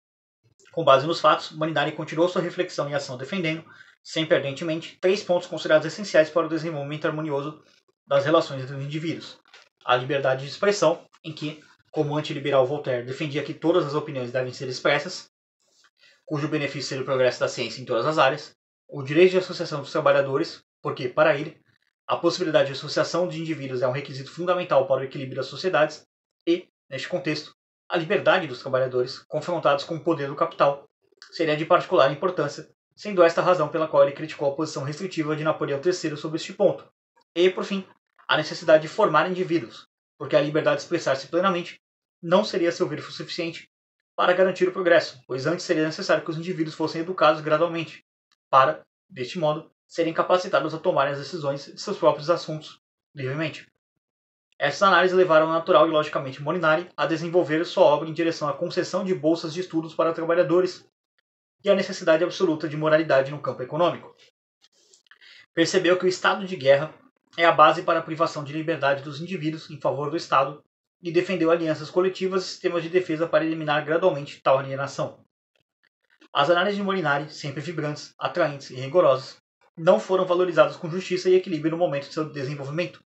Com base nos fatos, Molinari continuou sua reflexão e ação defendendo, sempre ardentemente, 3 pontos considerados essenciais para o desenvolvimento harmonioso das relações entre os indivíduos. A liberdade de expressão, em que, como o antiliberal Voltaire defendia que todas as opiniões devem ser expressas, cujo benefício seria o progresso da ciência em todas as áreas. O direito de associação dos trabalhadores, porque, para ele, a possibilidade de associação de indivíduos é um requisito fundamental para o equilíbrio das sociedades. E, neste contexto, a liberdade dos trabalhadores, confrontados com o poder do capital, seria de particular importância, sendo esta a razão pela qual ele criticou a posição restritiva de Napoleão III sobre este ponto. E, por fim, a necessidade de formar indivíduos, porque a liberdade de expressar-se plenamente não seria, a seu ver, suficiente para garantir o progresso, pois antes seria necessário que os indivíduos fossem educados gradualmente, para, deste modo, serem capacitados a tomarem as decisões de seus próprios assuntos livremente. Essas análises levaram natural e logicamente Molinari a desenvolver sua obra em direção à concessão de bolsas de estudos para trabalhadores e à necessidade absoluta de moralidade no campo econômico. Percebeu que o estado de guerra é a base para a privação de liberdade dos indivíduos em favor do Estado e defendeu alianças coletivas e sistemas de defesa para eliminar gradualmente tal alienação. As análises de Molinari, sempre vibrantes, atraentes e rigorosas, não foram valorizadas com justiça e equilíbrio no momento de seu desenvolvimento.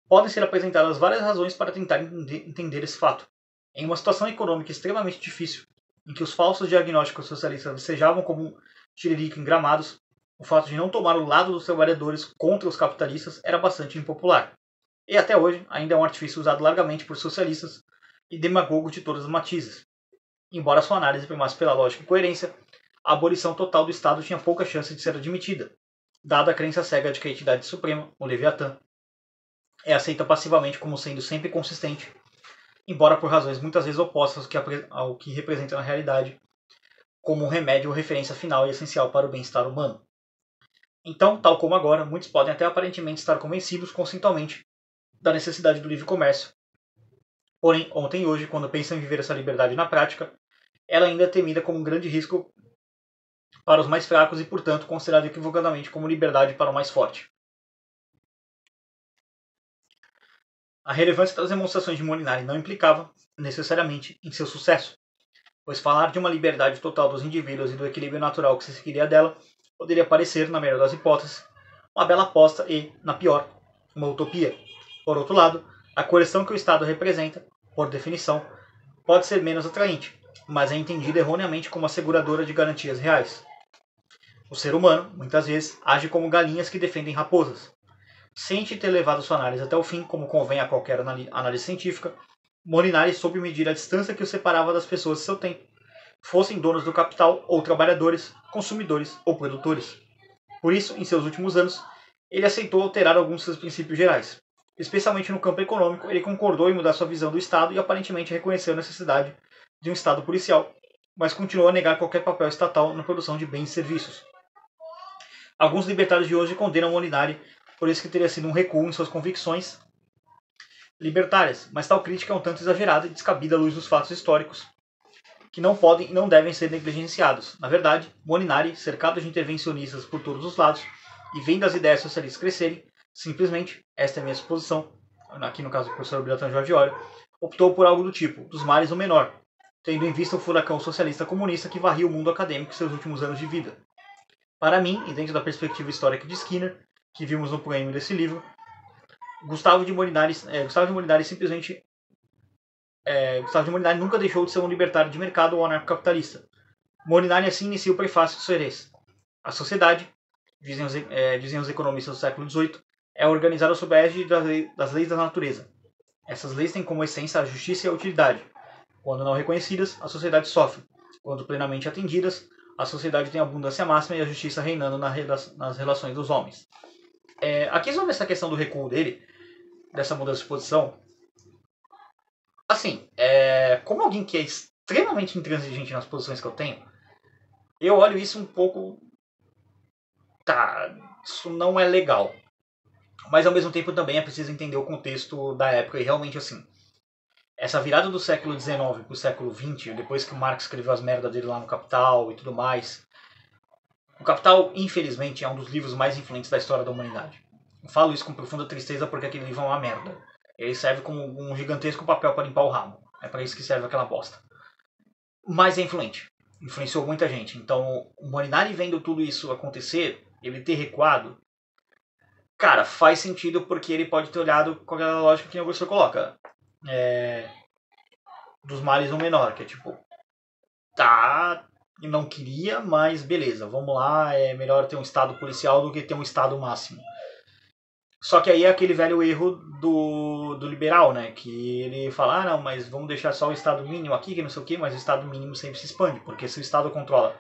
Podem ser apresentadas várias razões para tentar entender esse fato. Em uma situação econômica extremamente difícil, em que os falsos diagnósticos socialistas vicejavam como um tiririca em gramados, o fato de não tomar o lado dos trabalhadores contra os capitalistas era bastante impopular. E até hoje ainda é um artifício usado largamente por socialistas e demagogos de todas as matizes. Embora sua análise primasse pela lógica e coerência, a abolição total do Estado tinha pouca chance de ser admitida, dada a crença cega de que a entidade suprema, o Leviatã, é aceita passivamente como sendo sempre consistente, embora por razões muitas vezes opostas ao que representa na realidade, como um remédio ou referência final e essencial para o bem-estar humano. Então, tal como agora, muitos podem até aparentemente estar convencidos conceitualmente da necessidade do livre comércio. Porém, ontem e hoje, quando pensam em viver essa liberdade na prática, ela ainda é temida como um grande risco para os mais fracos e, portanto, considerada equivocadamente como liberdade para o mais forte. A relevância das demonstrações de Molinari não implicava, necessariamente, em seu sucesso, pois falar de uma liberdade total dos indivíduos e do equilíbrio natural que se seguiria dela poderia parecer, na melhor das hipóteses, uma bela aposta e, na pior, uma utopia. Por outro lado, a coerção que o Estado representa, por definição, pode ser menos atraente, mas é entendida erroneamente como asseguradora de garantias reais. O ser humano, muitas vezes, age como galinhas que defendem raposas. Sem ter levado sua análise até o fim, como convém a qualquer análise científica, Molinari soube medir a distância que o separava das pessoas de seu tempo, fossem donos do capital ou trabalhadores, consumidores ou produtores. Por isso, em seus últimos anos, ele aceitou alterar alguns de seus princípios gerais. Especialmente no campo econômico, ele concordou em mudar sua visão do Estado e aparentemente reconheceu a necessidade de um Estado policial, mas continuou a negar qualquer papel estatal na produção de bens e serviços. Alguns libertários de hoje condenam Molinari por isso que teria sido um recuo em suas convicções libertárias, mas tal crítica é um tanto exagerada e descabida à luz dos fatos históricos, que não podem e não devem ser negligenciados. Na verdade, Molinari, cercado de intervencionistas por todos os lados, e vendo as ideias socialistas crescerem, simplesmente, esta é a minha suposição, aqui no caso do professor Biratan Jorge Ório, optou por algo do tipo, dos males o menor, tendo em vista o furacão socialista comunista que varria o mundo acadêmico em seus últimos anos de vida. Para mim, e dentro da perspectiva histórica de Skinner, que vimos no poema desse livro, Gustavo de Molinari simplesmente Gustavo de Molinari nunca deixou de ser um libertário de mercado ou anarcocapitalista. Molinari assim inicia o prefácio do Ceres. A sociedade, dizem os economistas do século XVIII, é organizada sob a égide das leis da natureza. Essas leis têm como essência a justiça e a utilidade. Quando não reconhecidas, a sociedade sofre. Quando plenamente atendidas, a sociedade tem abundância máxima e a justiça reinando nas relações dos homens. Aqui sobre essa questão do recuo dele, dessa mudança de posição, assim, como alguém que é extremamente intransigente nas posições que eu tenho, eu olho isso um pouco... Tá, isso não é legal. Mas ao mesmo tempo também é preciso entender o contexto da época e realmente assim, essa virada do século XIX para o século XX, depois que o Marx escreveu as merdas dele lá no Capital e tudo mais, o Capital, infelizmente, é um dos livros mais influentes da história da humanidade. Eu falo isso com profunda tristeza porque aquele livro é uma merda. Ele serve como um gigantesco papel para limpar o rabo. É para isso que serve aquela bosta. Mas é influente. Influenciou muita gente. Então, o Molinari vendo tudo isso acontecer, ele ter recuado, cara, faz sentido porque ele pode ter olhado com aquela lógica que o professor coloca. Dos males o menor, que é tipo, tá, não queria, mas beleza, vamos lá, é melhor ter um estado policial do que ter um estado máximo. Só que aí é aquele velho erro do liberal, né? Que ele fala, não, mas vamos deixar só o estado mínimo aqui, que não sei o que, mas o estado mínimo sempre se expande, porque se o estado controla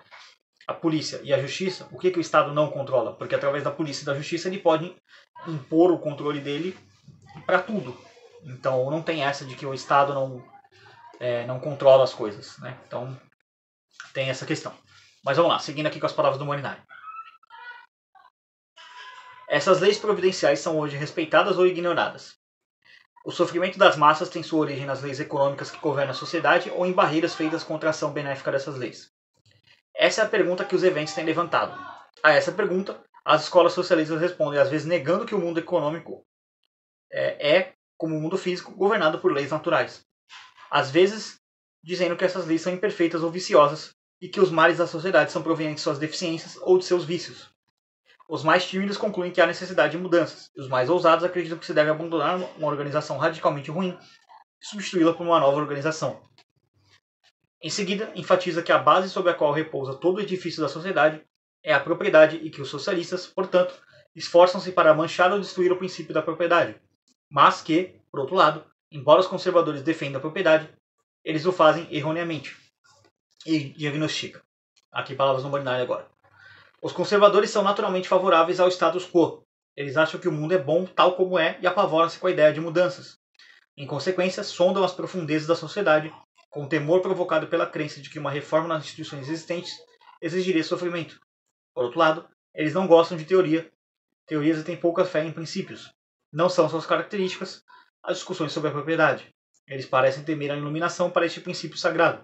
a polícia e a justiça, o que o estado não controla? Porque através da polícia e da justiça ele pode impor o controle dele para tudo. Então não tem essa de que o estado não controla as coisas, né? Então tem essa questão. Mas vamos lá, seguindo aqui com as palavras do Molinari. Essas leis providenciais são hoje respeitadas ou ignoradas. O sofrimento das massas tem sua origem nas leis econômicas que governam a sociedade ou em barreiras feitas contra a ação benéfica dessas leis. Essa é a pergunta que os eventos têm levantado. A essa pergunta, as escolas socialistas respondem, às vezes negando que o mundo econômico como o mundo físico, governado por leis naturais. Às vezes, dizendo que essas leis são imperfeitas ou viciosas e que os males da sociedade são provenientes de suas deficiências ou de seus vícios. Os mais tímidos concluem que há necessidade de mudanças, e os mais ousados acreditam que se deve abandonar uma organização radicalmente ruim e substituí-la por uma nova organização. Em seguida, enfatiza que a base sobre a qual repousa todo o edifício da sociedade é a propriedade e que os socialistas, portanto, esforçam-se para manchar ou destruir o princípio da propriedade, mas que, por outro lado, embora os conservadores defendam a propriedade, eles o fazem erroneamente. E diagnostica. Aqui palavras no Molinari agora. Os conservadores são naturalmente favoráveis ao status quo. Eles acham que o mundo é bom tal como é e apavoram-se com a ideia de mudanças. Em consequência, sondam as profundezas da sociedade, com o temor provocado pela crença de que uma reforma nas instituições existentes exigiria sofrimento. Por outro lado, eles não gostam de teorias e têm pouca fé em princípios. Não são suas características as discussões sobre a propriedade. Eles parecem temer a iluminação para este princípio sagrado,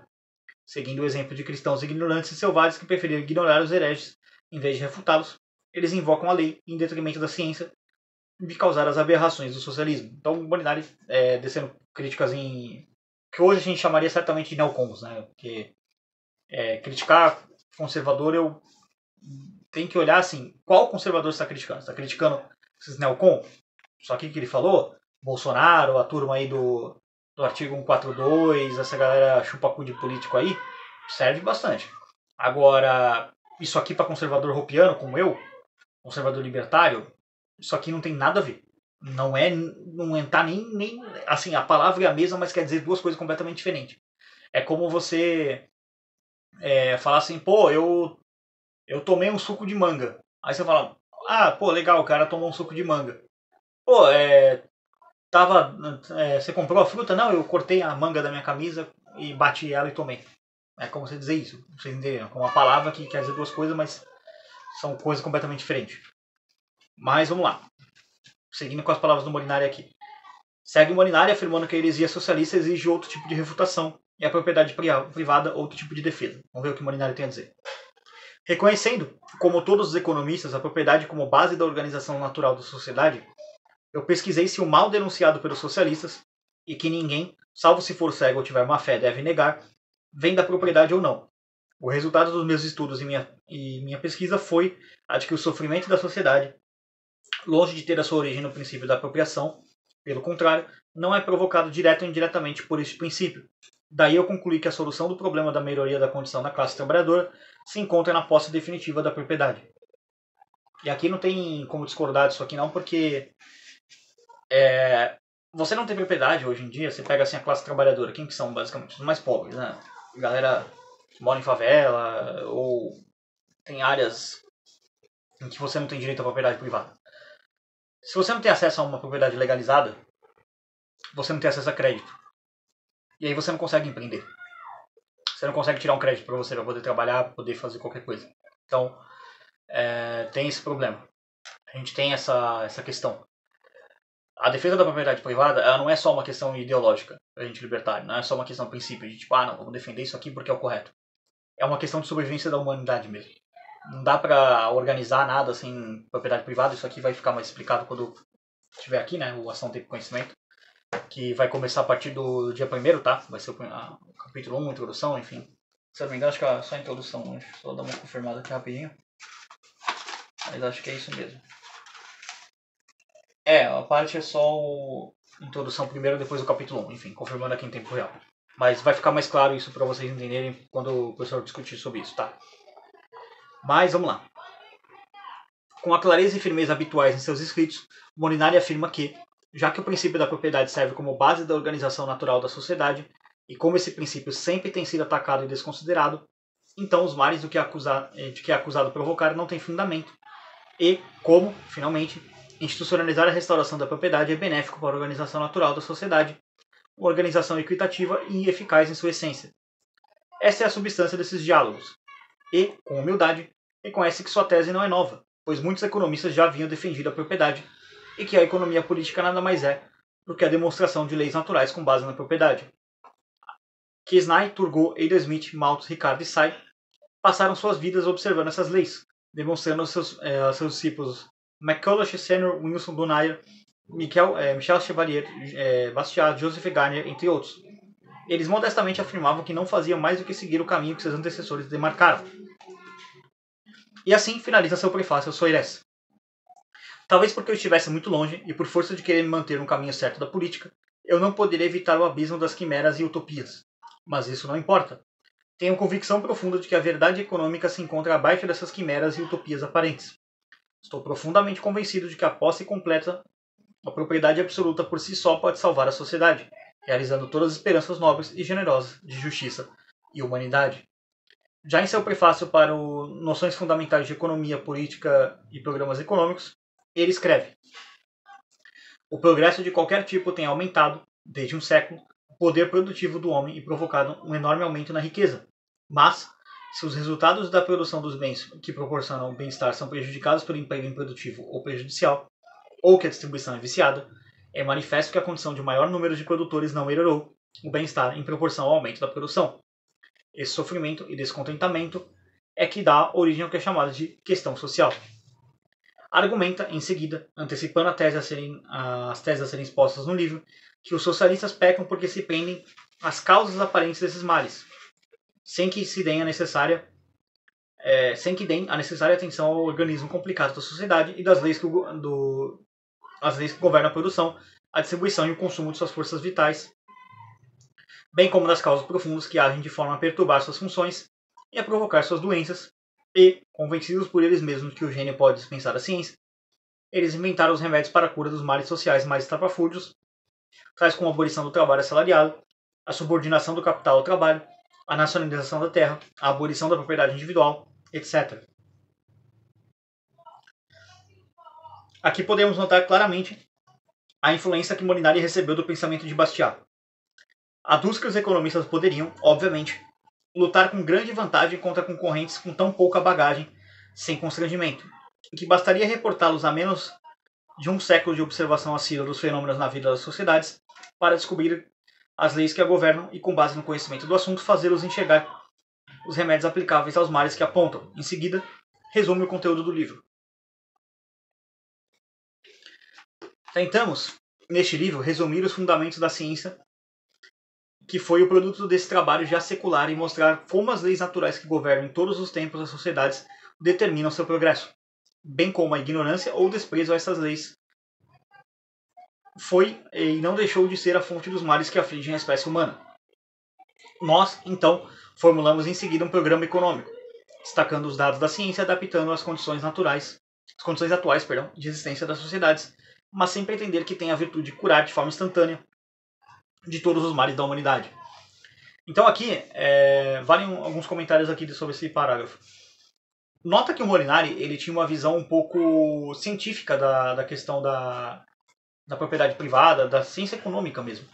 seguindo o exemplo de cristãos ignorantes e selvagens que preferiram ignorar os hereges em vez de refutá-los. Eles invocam a lei em detrimento da ciência de causar as aberrações do socialismo. Então, o Molinari descendo críticas que hoje a gente chamaria certamente de neocons, né? Porque criticar conservador, eu tenho que olhar assim, qual conservador está criticando? Está criticando esses neocons? Só que ele falou, Bolsonaro, a turma aí do artigo 142, essa galera chupacu de político aí, serve bastante. Agora, isso aqui para conservador roupiano, como eu, conservador libertário, isso aqui não tem nada a ver. Não tá nem assim, a palavra é a mesma, mas quer dizer duas coisas completamente diferentes. É como você falar assim, pô, eu tomei um suco de manga. Aí você fala, pô, legal, o cara tomou um suco de manga. Pô, você comprou a fruta? Não, eu cortei a manga da minha camisa e bati ela e tomei. É como você dizer isso, vocês entenderam? Com uma palavra que quer dizer duas coisas, mas são coisas completamente diferentes. Mas vamos lá. Seguindo com as palavras do Molinari aqui. Segue o Molinari afirmando que a heresia socialista exige outro tipo de refutação e a propriedade privada outro tipo de defesa. Vamos ver o que o Molinari tem a dizer. Reconhecendo, como todos os economistas, a propriedade como base da organização natural da sociedade, eu pesquisei se o mal denunciado pelos socialistas, e que ninguém, salvo se for cego ou tiver má fé, deve negar, vem da propriedade ou não. O resultado dos meus estudos e minha pesquisa foi a de que o sofrimento da sociedade, longe de ter a sua origem no princípio da apropriação, Pelo contrário, não é provocado direto ou indiretamente por este princípio. Daí eu concluí que a solução do problema da melhoria da condição da classe trabalhadora se encontra na posse definitiva da propriedade. E aqui não tem como discordar disso aqui não, porque você não tem propriedade hoje em dia, você pega assim a classe trabalhadora, quem que são basicamente? Os mais pobres, né? Galera que mora em favela, ou tem áreas em que você não tem direito à propriedade privada. Se você não tem acesso a uma propriedade legalizada, você não tem acesso a crédito. E aí você não consegue empreender. Você não consegue tirar um crédito para você, para poder trabalhar, para poder fazer qualquer coisa. Então, tem esse problema. A gente tem essa questão. A defesa da propriedade privada, ela não é só uma questão ideológica, a gente libertário, não é só uma questão de princípio, de tipo, não, vamos defender isso aqui porque é o correto. É uma questão de sobrevivência da humanidade mesmo. Não dá pra organizar nada sem propriedade privada, isso aqui vai ficar mais explicado quando estiver aqui, né, o Ação Tempo e Conhecimento, que vai começar a partir do dia 1º, tá? Vai ser o capítulo 1, introdução, enfim. Se eu não me engano, acho que é só a introdução, deixa eu só dar uma confirmada aqui rapidinho. Mas acho que é isso mesmo. A parte é só a introdução primeiro, depois o capítulo 1, enfim, confirmando aqui em tempo real. Mas vai ficar mais claro isso para vocês entenderem quando o professor discutir sobre isso, tá? Mas vamos lá. Com a clareza e firmeza habituais em seus escritos, Molinari afirma que, já que o princípio da propriedade serve como base da organização natural da sociedade, e como esse princípio sempre tem sido atacado e desconsiderado, então os males de que é acusado provocar não têm fundamento, e como, finalmente, institucionalizar a restauração da propriedade é benéfico para a organização natural da sociedade, uma organização equitativa e eficaz em sua essência. Essa é a substância desses diálogos. E, com humildade, reconhece que sua tese não é nova, pois muitos economistas já haviam defendido a propriedade e que a economia política nada mais é do que a demonstração de leis naturais com base na propriedade. Quesnay, Turgot, Adam Smith, Malthus, Ricardo e Say passaram suas vidas observando essas leis, demonstrando aos seus discípulos McCulloch, Senior, Wilson Donaire, Michel Chevalier, Bastiat, Joseph Garnier, entre outros. Eles modestamente afirmavam que não faziam mais do que seguir o caminho que seus antecessores demarcaram. E assim finaliza seu prefácio Soares. Talvez porque eu estivesse muito longe e por força de querer me manter no caminho certo da política, eu não poderia evitar o abismo das quimeras e utopias. Mas isso não importa. Tenho convicção profunda de que a verdade econômica se encontra abaixo dessas quimeras e utopias aparentes. Estou profundamente convencido de que a posse completa, a propriedade absoluta por si só pode salvar a sociedade, realizando todas as esperanças nobres e generosas de justiça e humanidade. Já em seu prefácio para o Noções Fundamentais de Economia, Política e Programas Econômicos, ele escreve: o progresso de qualquer tipo tem aumentado, desde um século, o poder produtivo do homem e provocado um enorme aumento na riqueza. Mas, se os resultados da produção dos bens que proporcionam bem-estar são prejudicados pelo emprego improdutivo ou prejudicial, ou que a distribuição é viciada, é manifesto que a condição de maior número de produtores não melhorou o bem-estar em proporção ao aumento da produção. Esse sofrimento e descontentamento é que dá origem ao que é chamado de questão social. Argumenta, em seguida, antecipando as teses a serem expostas no livro, que os socialistas pecam porque se prendem às causas aparentes desses males, sem que deem a necessária atenção ao organismo complicado da sociedade e das leis as leis que governam a produção, a distribuição e o consumo de suas forças vitais, bem como das causas profundas que agem de forma a perturbar suas funções e a provocar suas doenças, e, convencidos por eles mesmos de que o gênio pode dispensar a ciência, eles inventaram os remédios para a cura dos males sociais mais estapafúrdios, tais como a abolição do trabalho assalariado, a subordinação do capital ao trabalho, a nacionalização da terra, a abolição da propriedade individual, etc. Aqui podemos notar claramente a influência que Molinari recebeu do pensamento de Bastiat. Aduz que os economistas poderiam, obviamente, lutar com grande vantagem contra concorrentes com tão pouca bagagem, sem constrangimento, e que bastaria reportá-los a menos de um século de observação assídua dos fenômenos na vida das sociedades para descobrir as leis que a governam e, com base no conhecimento do assunto, fazê-los enxergar os remédios aplicáveis aos males que apontam. Em seguida, resume o conteúdo do livro. Tentamos, neste livro, resumir os fundamentos da ciência, que foi o produto desse trabalho já secular, e mostrar como as leis naturais que governam em todos os tempos as sociedades determinam seu progresso, bem como a ignorância ou desprezo a essas leis foi e não deixou de ser a fonte dos males que afligem a espécie humana. Nós, então, formulamos em seguida um programa econômico, destacando os dados da ciência e adaptando às condições naturais, as condições atuais, de existência das sociedades, mas sem pretender que tenha a virtude de curar de forma instantânea de todos os males da humanidade. Então aqui, valem alguns comentários aqui sobre esse parágrafo. Nota que o Molinari ele tinha uma visão um pouco científica da questão da propriedade privada, da ciência econômica mesmo.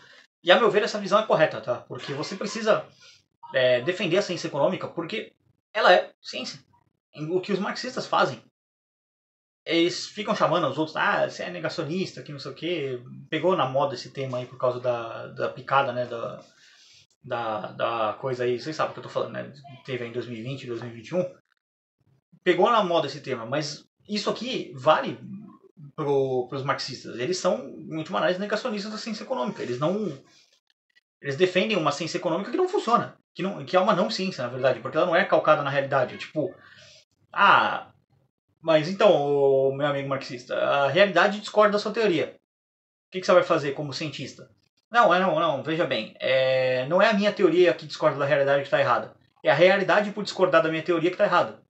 E a meu ver essa visão é correta, tá? Porque você precisa defender a ciência econômica porque ela é ciência. O que os marxistas fazem, eles ficam chamando os outros, você é negacionista, que não sei o quê. Pegou na moda esse tema aí por causa da picada, né, da coisa aí, vocês sabem o que eu tô falando, né? Teve aí em 2020, 2021. Pegou na moda esse tema, mas isso aqui vale para os marxistas. Eles são muito mais negacionistas da ciência econômica. Eles defendem uma ciência econômica que não funciona, que é uma não ciência, na verdade, porque ela não é calcada na realidade. Tipo, mas então, meu amigo marxista, a realidade discorda da sua teoria. O que você vai fazer como cientista? Não, veja bem, não é a minha teoria que discorda da realidade que está errada. É a realidade por discordar da minha teoria que está errada.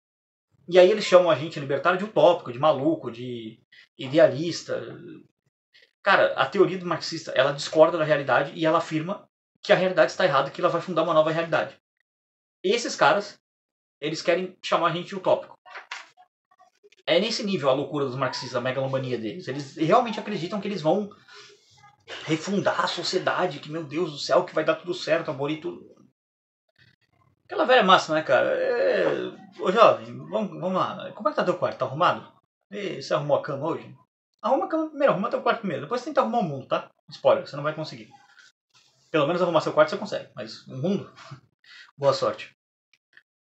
E aí eles chamam a gente libertário de utópico, de maluco, de idealista. Cara, a teoria do marxista, ela discorda da realidade e ela afirma que a realidade está errada, que ela vai fundar uma nova realidade. E esses caras, eles querem chamar a gente de utópico. É nesse nível a loucura dos marxistas, a megalomania deles. Eles realmente acreditam que eles vão refundar a sociedade, que, meu Deus do céu, que vai dar tudo certo, amor e tudo. Aquela velha massa, né, cara? Ô, jovem, vamos lá. Como é que tá teu quarto? Tá arrumado? Você arrumou a cama hoje? Arruma a cama primeiro, arruma teu quarto primeiro. Depois tenta arrumar o mundo, tá? Spoiler, você não vai conseguir. Pelo menos arrumar seu quarto você consegue, mas o mundo? Boa sorte.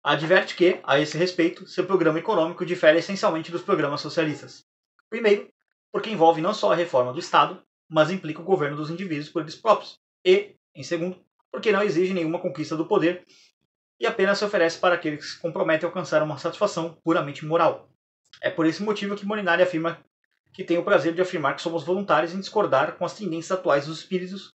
Adverte que, a esse respeito, seu programa econômico difere essencialmente dos programas socialistas. Primeiro, porque envolve não só a reforma do Estado, mas implica o governo dos indivíduos por eles próprios. E, em segundo, porque não exige nenhuma conquista do poder e apenas se oferece para aqueles que se comprometem a alcançar uma satisfação puramente moral. É por esse motivo que Molinari afirma que tem o prazer de afirmar que somos voluntários em discordar com as tendências atuais dos espíritos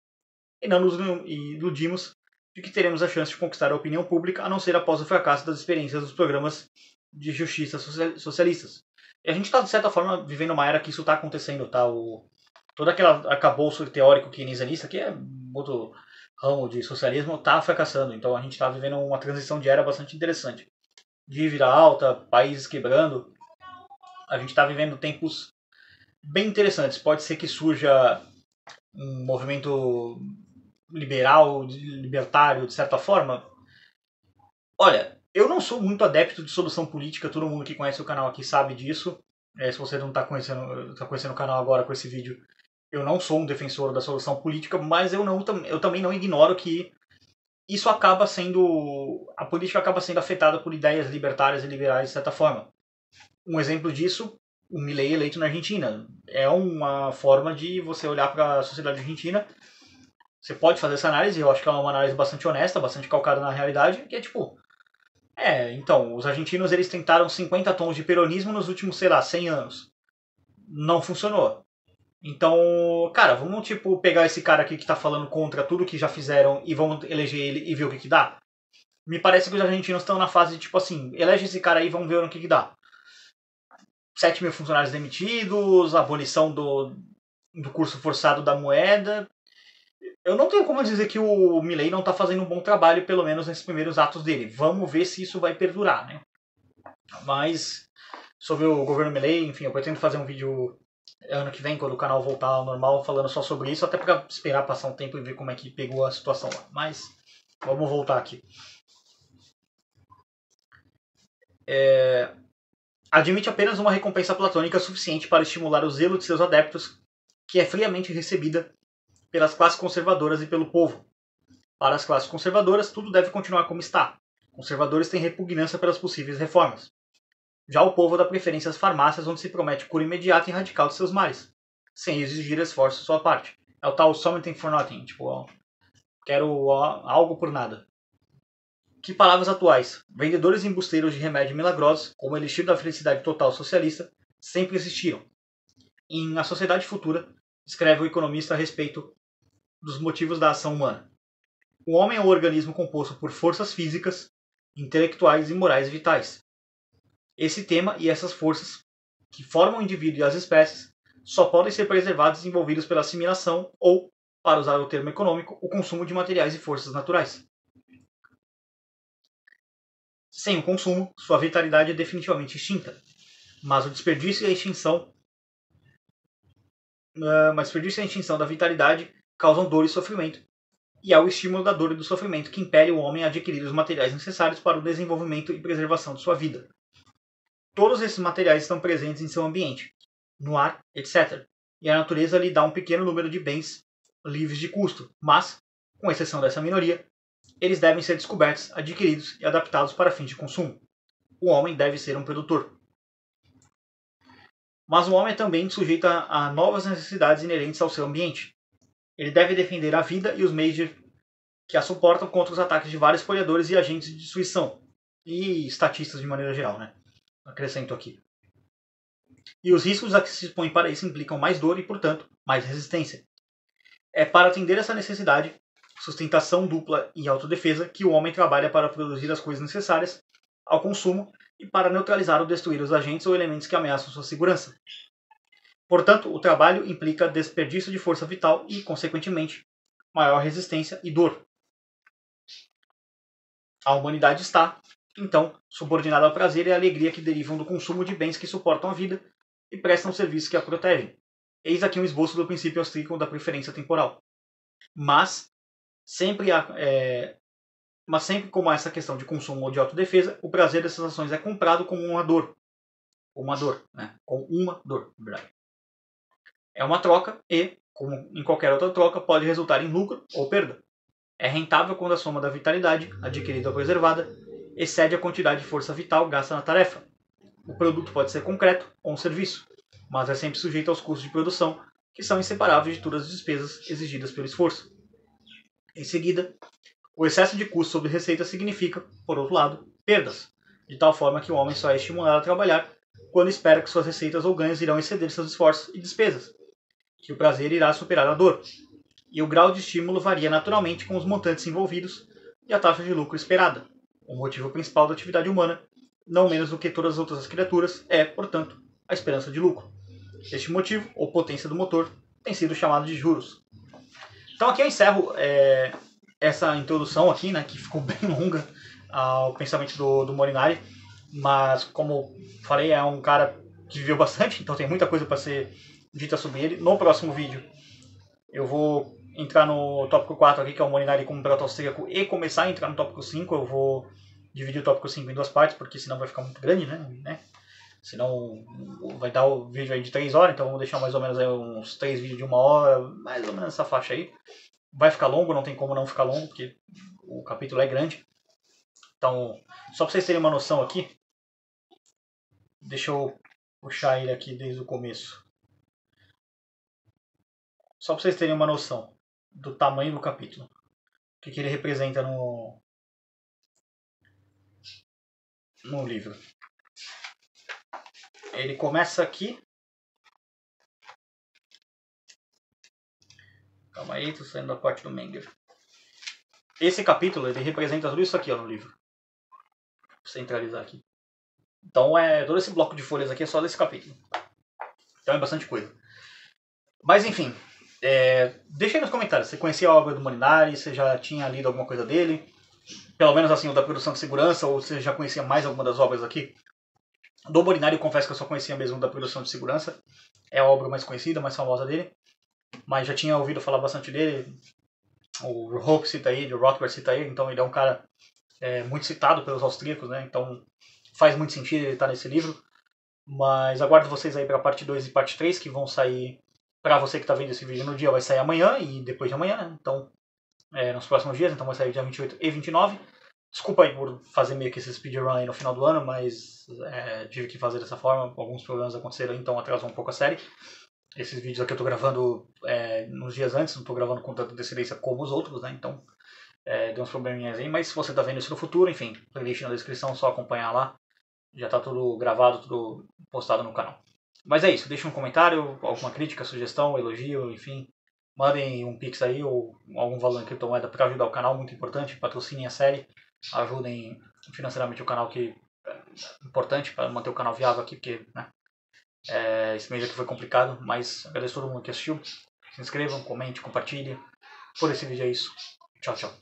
e não nos iludimos de que teremos a chance de conquistar a opinião pública, a não ser após o fracasso das experiências dos programas de justiça socialistas. E a gente está, de certa forma, vivendo uma era que isso está acontecendo, tá? Todo aquele arcabouço teórico keynesianista, que é outro ramo de socialismo, está fracassando. Então a gente está vivendo uma transição de era bastante interessante. Dívida alta, países quebrando. A gente está vivendo tempos bem interessantes. Pode ser que surja um movimento liberal, libertário, de certa forma. Olha, eu não sou muito adepto de solução política, todo mundo que conhece o canal aqui sabe disso. Se você não está conhecendo o canal agora com esse vídeo, eu não sou um defensor da solução política, mas eu também não ignoro que isso acaba sendo... a política acaba sendo afetada por ideias libertárias e liberais de certa forma. Um exemplo disso, o Milei eleito na Argentina. É uma forma de você olhar para a sociedade argentina. Você pode fazer essa análise, eu acho que é uma análise bastante honesta, bastante calcada na realidade, que é tipo... então, os argentinos eles tentaram 50 tons de peronismo nos últimos, 100 anos. Não funcionou. Então, cara, vamos pegar esse cara aqui que tá falando contra tudo que já fizeram e vamos eleger ele e ver o que dá? Me parece que os argentinos estão na fase de elege esse cara aí e vamos ver o que dá. 7 mil funcionários demitidos, abolição do curso forçado da moeda. Eu não tenho como dizer que o Milei não está fazendo um bom trabalho, pelo menos nesses primeiros atos dele. Vamos ver se isso vai perdurar, né? Mas, sobre o governo Milei, enfim, eu pretendo fazer um vídeo ano que vem, quando o canal voltar ao normal, falando só sobre isso, até para esperar passar um tempo e ver como é que pegou a situação lá. Mas, vamos voltar aqui. Admite apenas uma recompensa platônica suficiente para estimular o zelo de seus adeptos, que é friamente recebida pelas classes conservadoras e pelo povo. Para as classes conservadoras, tudo deve continuar como está. Conservadores têm repugnância pelas possíveis reformas. Já o povo dá preferência às farmácias, onde se promete cura imediata e radical de seus males, sem exigir esforço de sua parte. É o tal something for nothing, quero algo por nada. Que palavras atuais. Vendedores e embusteiros de remédio milagrosos, como o elixir da felicidade total socialista, sempre existiram. Em A Sociedade Futura, escreve o economista a respeito dos motivos da ação humana. O homem é um organismo composto por forças físicas, intelectuais e morais vitais. Esse tema e essas forças, que formam o indivíduo e as espécies, só podem ser preservados e desenvolvidos pela assimilação ou, para usar o termo econômico, o consumo de materiais e forças naturais. Sem o consumo, sua vitalidade é definitivamente extinta, mas o desperdício e a extinção da vitalidade causam dor e sofrimento, e é o estímulo da dor e do sofrimento que impele o homem a adquirir os materiais necessários para o desenvolvimento e preservação de sua vida. Todos esses materiais estão presentes em seu ambiente, no ar, etc. E a natureza lhe dá um pequeno número de bens livres de custo, mas, com exceção dessa minoria, eles devem ser descobertos, adquiridos e adaptados para fins de consumo. O homem deve ser um produtor. Mas o homem é também sujeito a novas necessidades inerentes ao seu ambiente. Ele deve defender a vida e os meios que a suportam contra os ataques de vários polhadores e agentes de destruição. E estatistas de maneira geral, né? Acrescento aqui. E os riscos a que se expõe para isso implicam mais dor e, portanto, mais resistência. É para atender essa necessidade, sustentação dupla e autodefesa, que o homem trabalha para produzir as coisas necessárias ao consumo e para neutralizar ou destruir os agentes ou elementos que ameaçam sua segurança. Portanto, o trabalho implica desperdício de força vital e, consequentemente, maior resistência e dor. A humanidade está, então, subordinada ao prazer e à alegria que derivam do consumo de bens que suportam a vida e prestam serviços que a protegem. Eis aqui um esboço do princípio austríaco da preferência temporal. Mas sempre como há essa questão de consumo ou de autodefesa, o prazer dessas ações é comprado como uma dor. Né? Com uma dor, na verdade. É uma troca e, como em qualquer outra troca, pode resultar em lucro ou perda. É rentável quando a soma da vitalidade, adquirida ou preservada, excede a quantidade de força vital gasta na tarefa. O produto pode ser concreto ou um serviço, mas é sempre sujeito aos custos de produção, que são inseparáveis de todas as despesas exigidas pelo esforço. Em seguida, o excesso de custo sobre receita significa, por outro lado, perdas, de tal forma que o homem só é estimulado a trabalhar quando espera que suas receitas ou ganhos irão exceder seus esforços e despesas, que o prazer irá superar a dor, e o grau de estímulo varia naturalmente com os montantes envolvidos e a taxa de lucro esperada. O motivo principal da atividade humana, não menos do que todas as outras criaturas, é, portanto, a esperança de lucro. Este motivo, ou potência do motor, tem sido chamado de juros. Então aqui eu encerro essa introdução aqui, né, que ficou bem longa ao pensamento do Molinari, mas como falei, é um cara que viveu bastante, então tem muita coisa para ser dita sobre ele. No próximo vídeo eu vou entrar no tópico 4 aqui, que é o Molinari como proto-austríaco, e começar a entrar no tópico 5. Eu vou dividir o tópico 5 em duas partes, porque senão vai ficar muito grande, né? Senão vai dar o vídeo aí de 3 horas, então vamos deixar mais ou menos aí uns 3 vídeos de 1 hora, mais ou menos essa faixa aí. Vai ficar longo, não tem como não ficar longo, porque o capítulo é grande. Então, só para vocês terem uma noção aqui, deixa eu puxar ele aqui desde o começo. Só para vocês terem uma noção do tamanho do capítulo. O que ele representa no livro. Ele começa aqui. Calma aí, tô saindo da parte do Menger. Esse capítulo, ele representa tudo isso aqui no livro. Vou centralizar aqui. Então, todo esse bloco de folhas aqui é só desse capítulo. Então é bastante coisa. Mas, enfim, deixa aí nos comentários. Você conhecia a obra do Molinari? Você já tinha lido alguma coisa dele? Pelo menos assim, o da produção de segurança? Ou você já conhecia mais alguma das obras aqui? Do Molinari, eu confesso que eu só conhecia mesmo da produção de segurança. É a obra mais conhecida, mais famosa dele. Mas já tinha ouvido falar bastante dele. O Hope cita ele, o Rothbard cita ele. Então ele é um cara muito citado pelos austríacos, né? Então faz muito sentido ele estar nesse livro. Mas aguardo vocês aí para a parte 2 e parte 3, que vão sair, para você que está vendo esse vídeo no dia, vai sair amanhã e depois de amanhã, né? Então, nos próximos dias, então vai sair dia 28 e 29. Desculpa aí por fazer meio que esse speedrun aí no final do ano, mas tive que fazer dessa forma, alguns problemas aconteceram, então atrasou um pouco a série. Esses vídeos aqui eu estou gravando nos dias antes, não estou gravando com tanta antecedência como os outros, né? Então, deu uns probleminhas aí, mas se você está vendo isso no futuro, enfim, playlist na descrição, só acompanhar lá. Já está tudo gravado, tudo postado no canal. Mas é isso, deixem um comentário, alguma crítica, sugestão, elogio, enfim. Mandem um pix aí ou algum valor em criptomoeda para ajudar o canal, muito importante. Patrocinem a série, ajudem financeiramente o canal, que é importante para manter o canal viável aqui, porque né, esse mês aqui foi complicado. Mas agradeço a todo mundo que assistiu. Se inscrevam, comente, compartilhem. Por esse vídeo é isso. Tchau, tchau.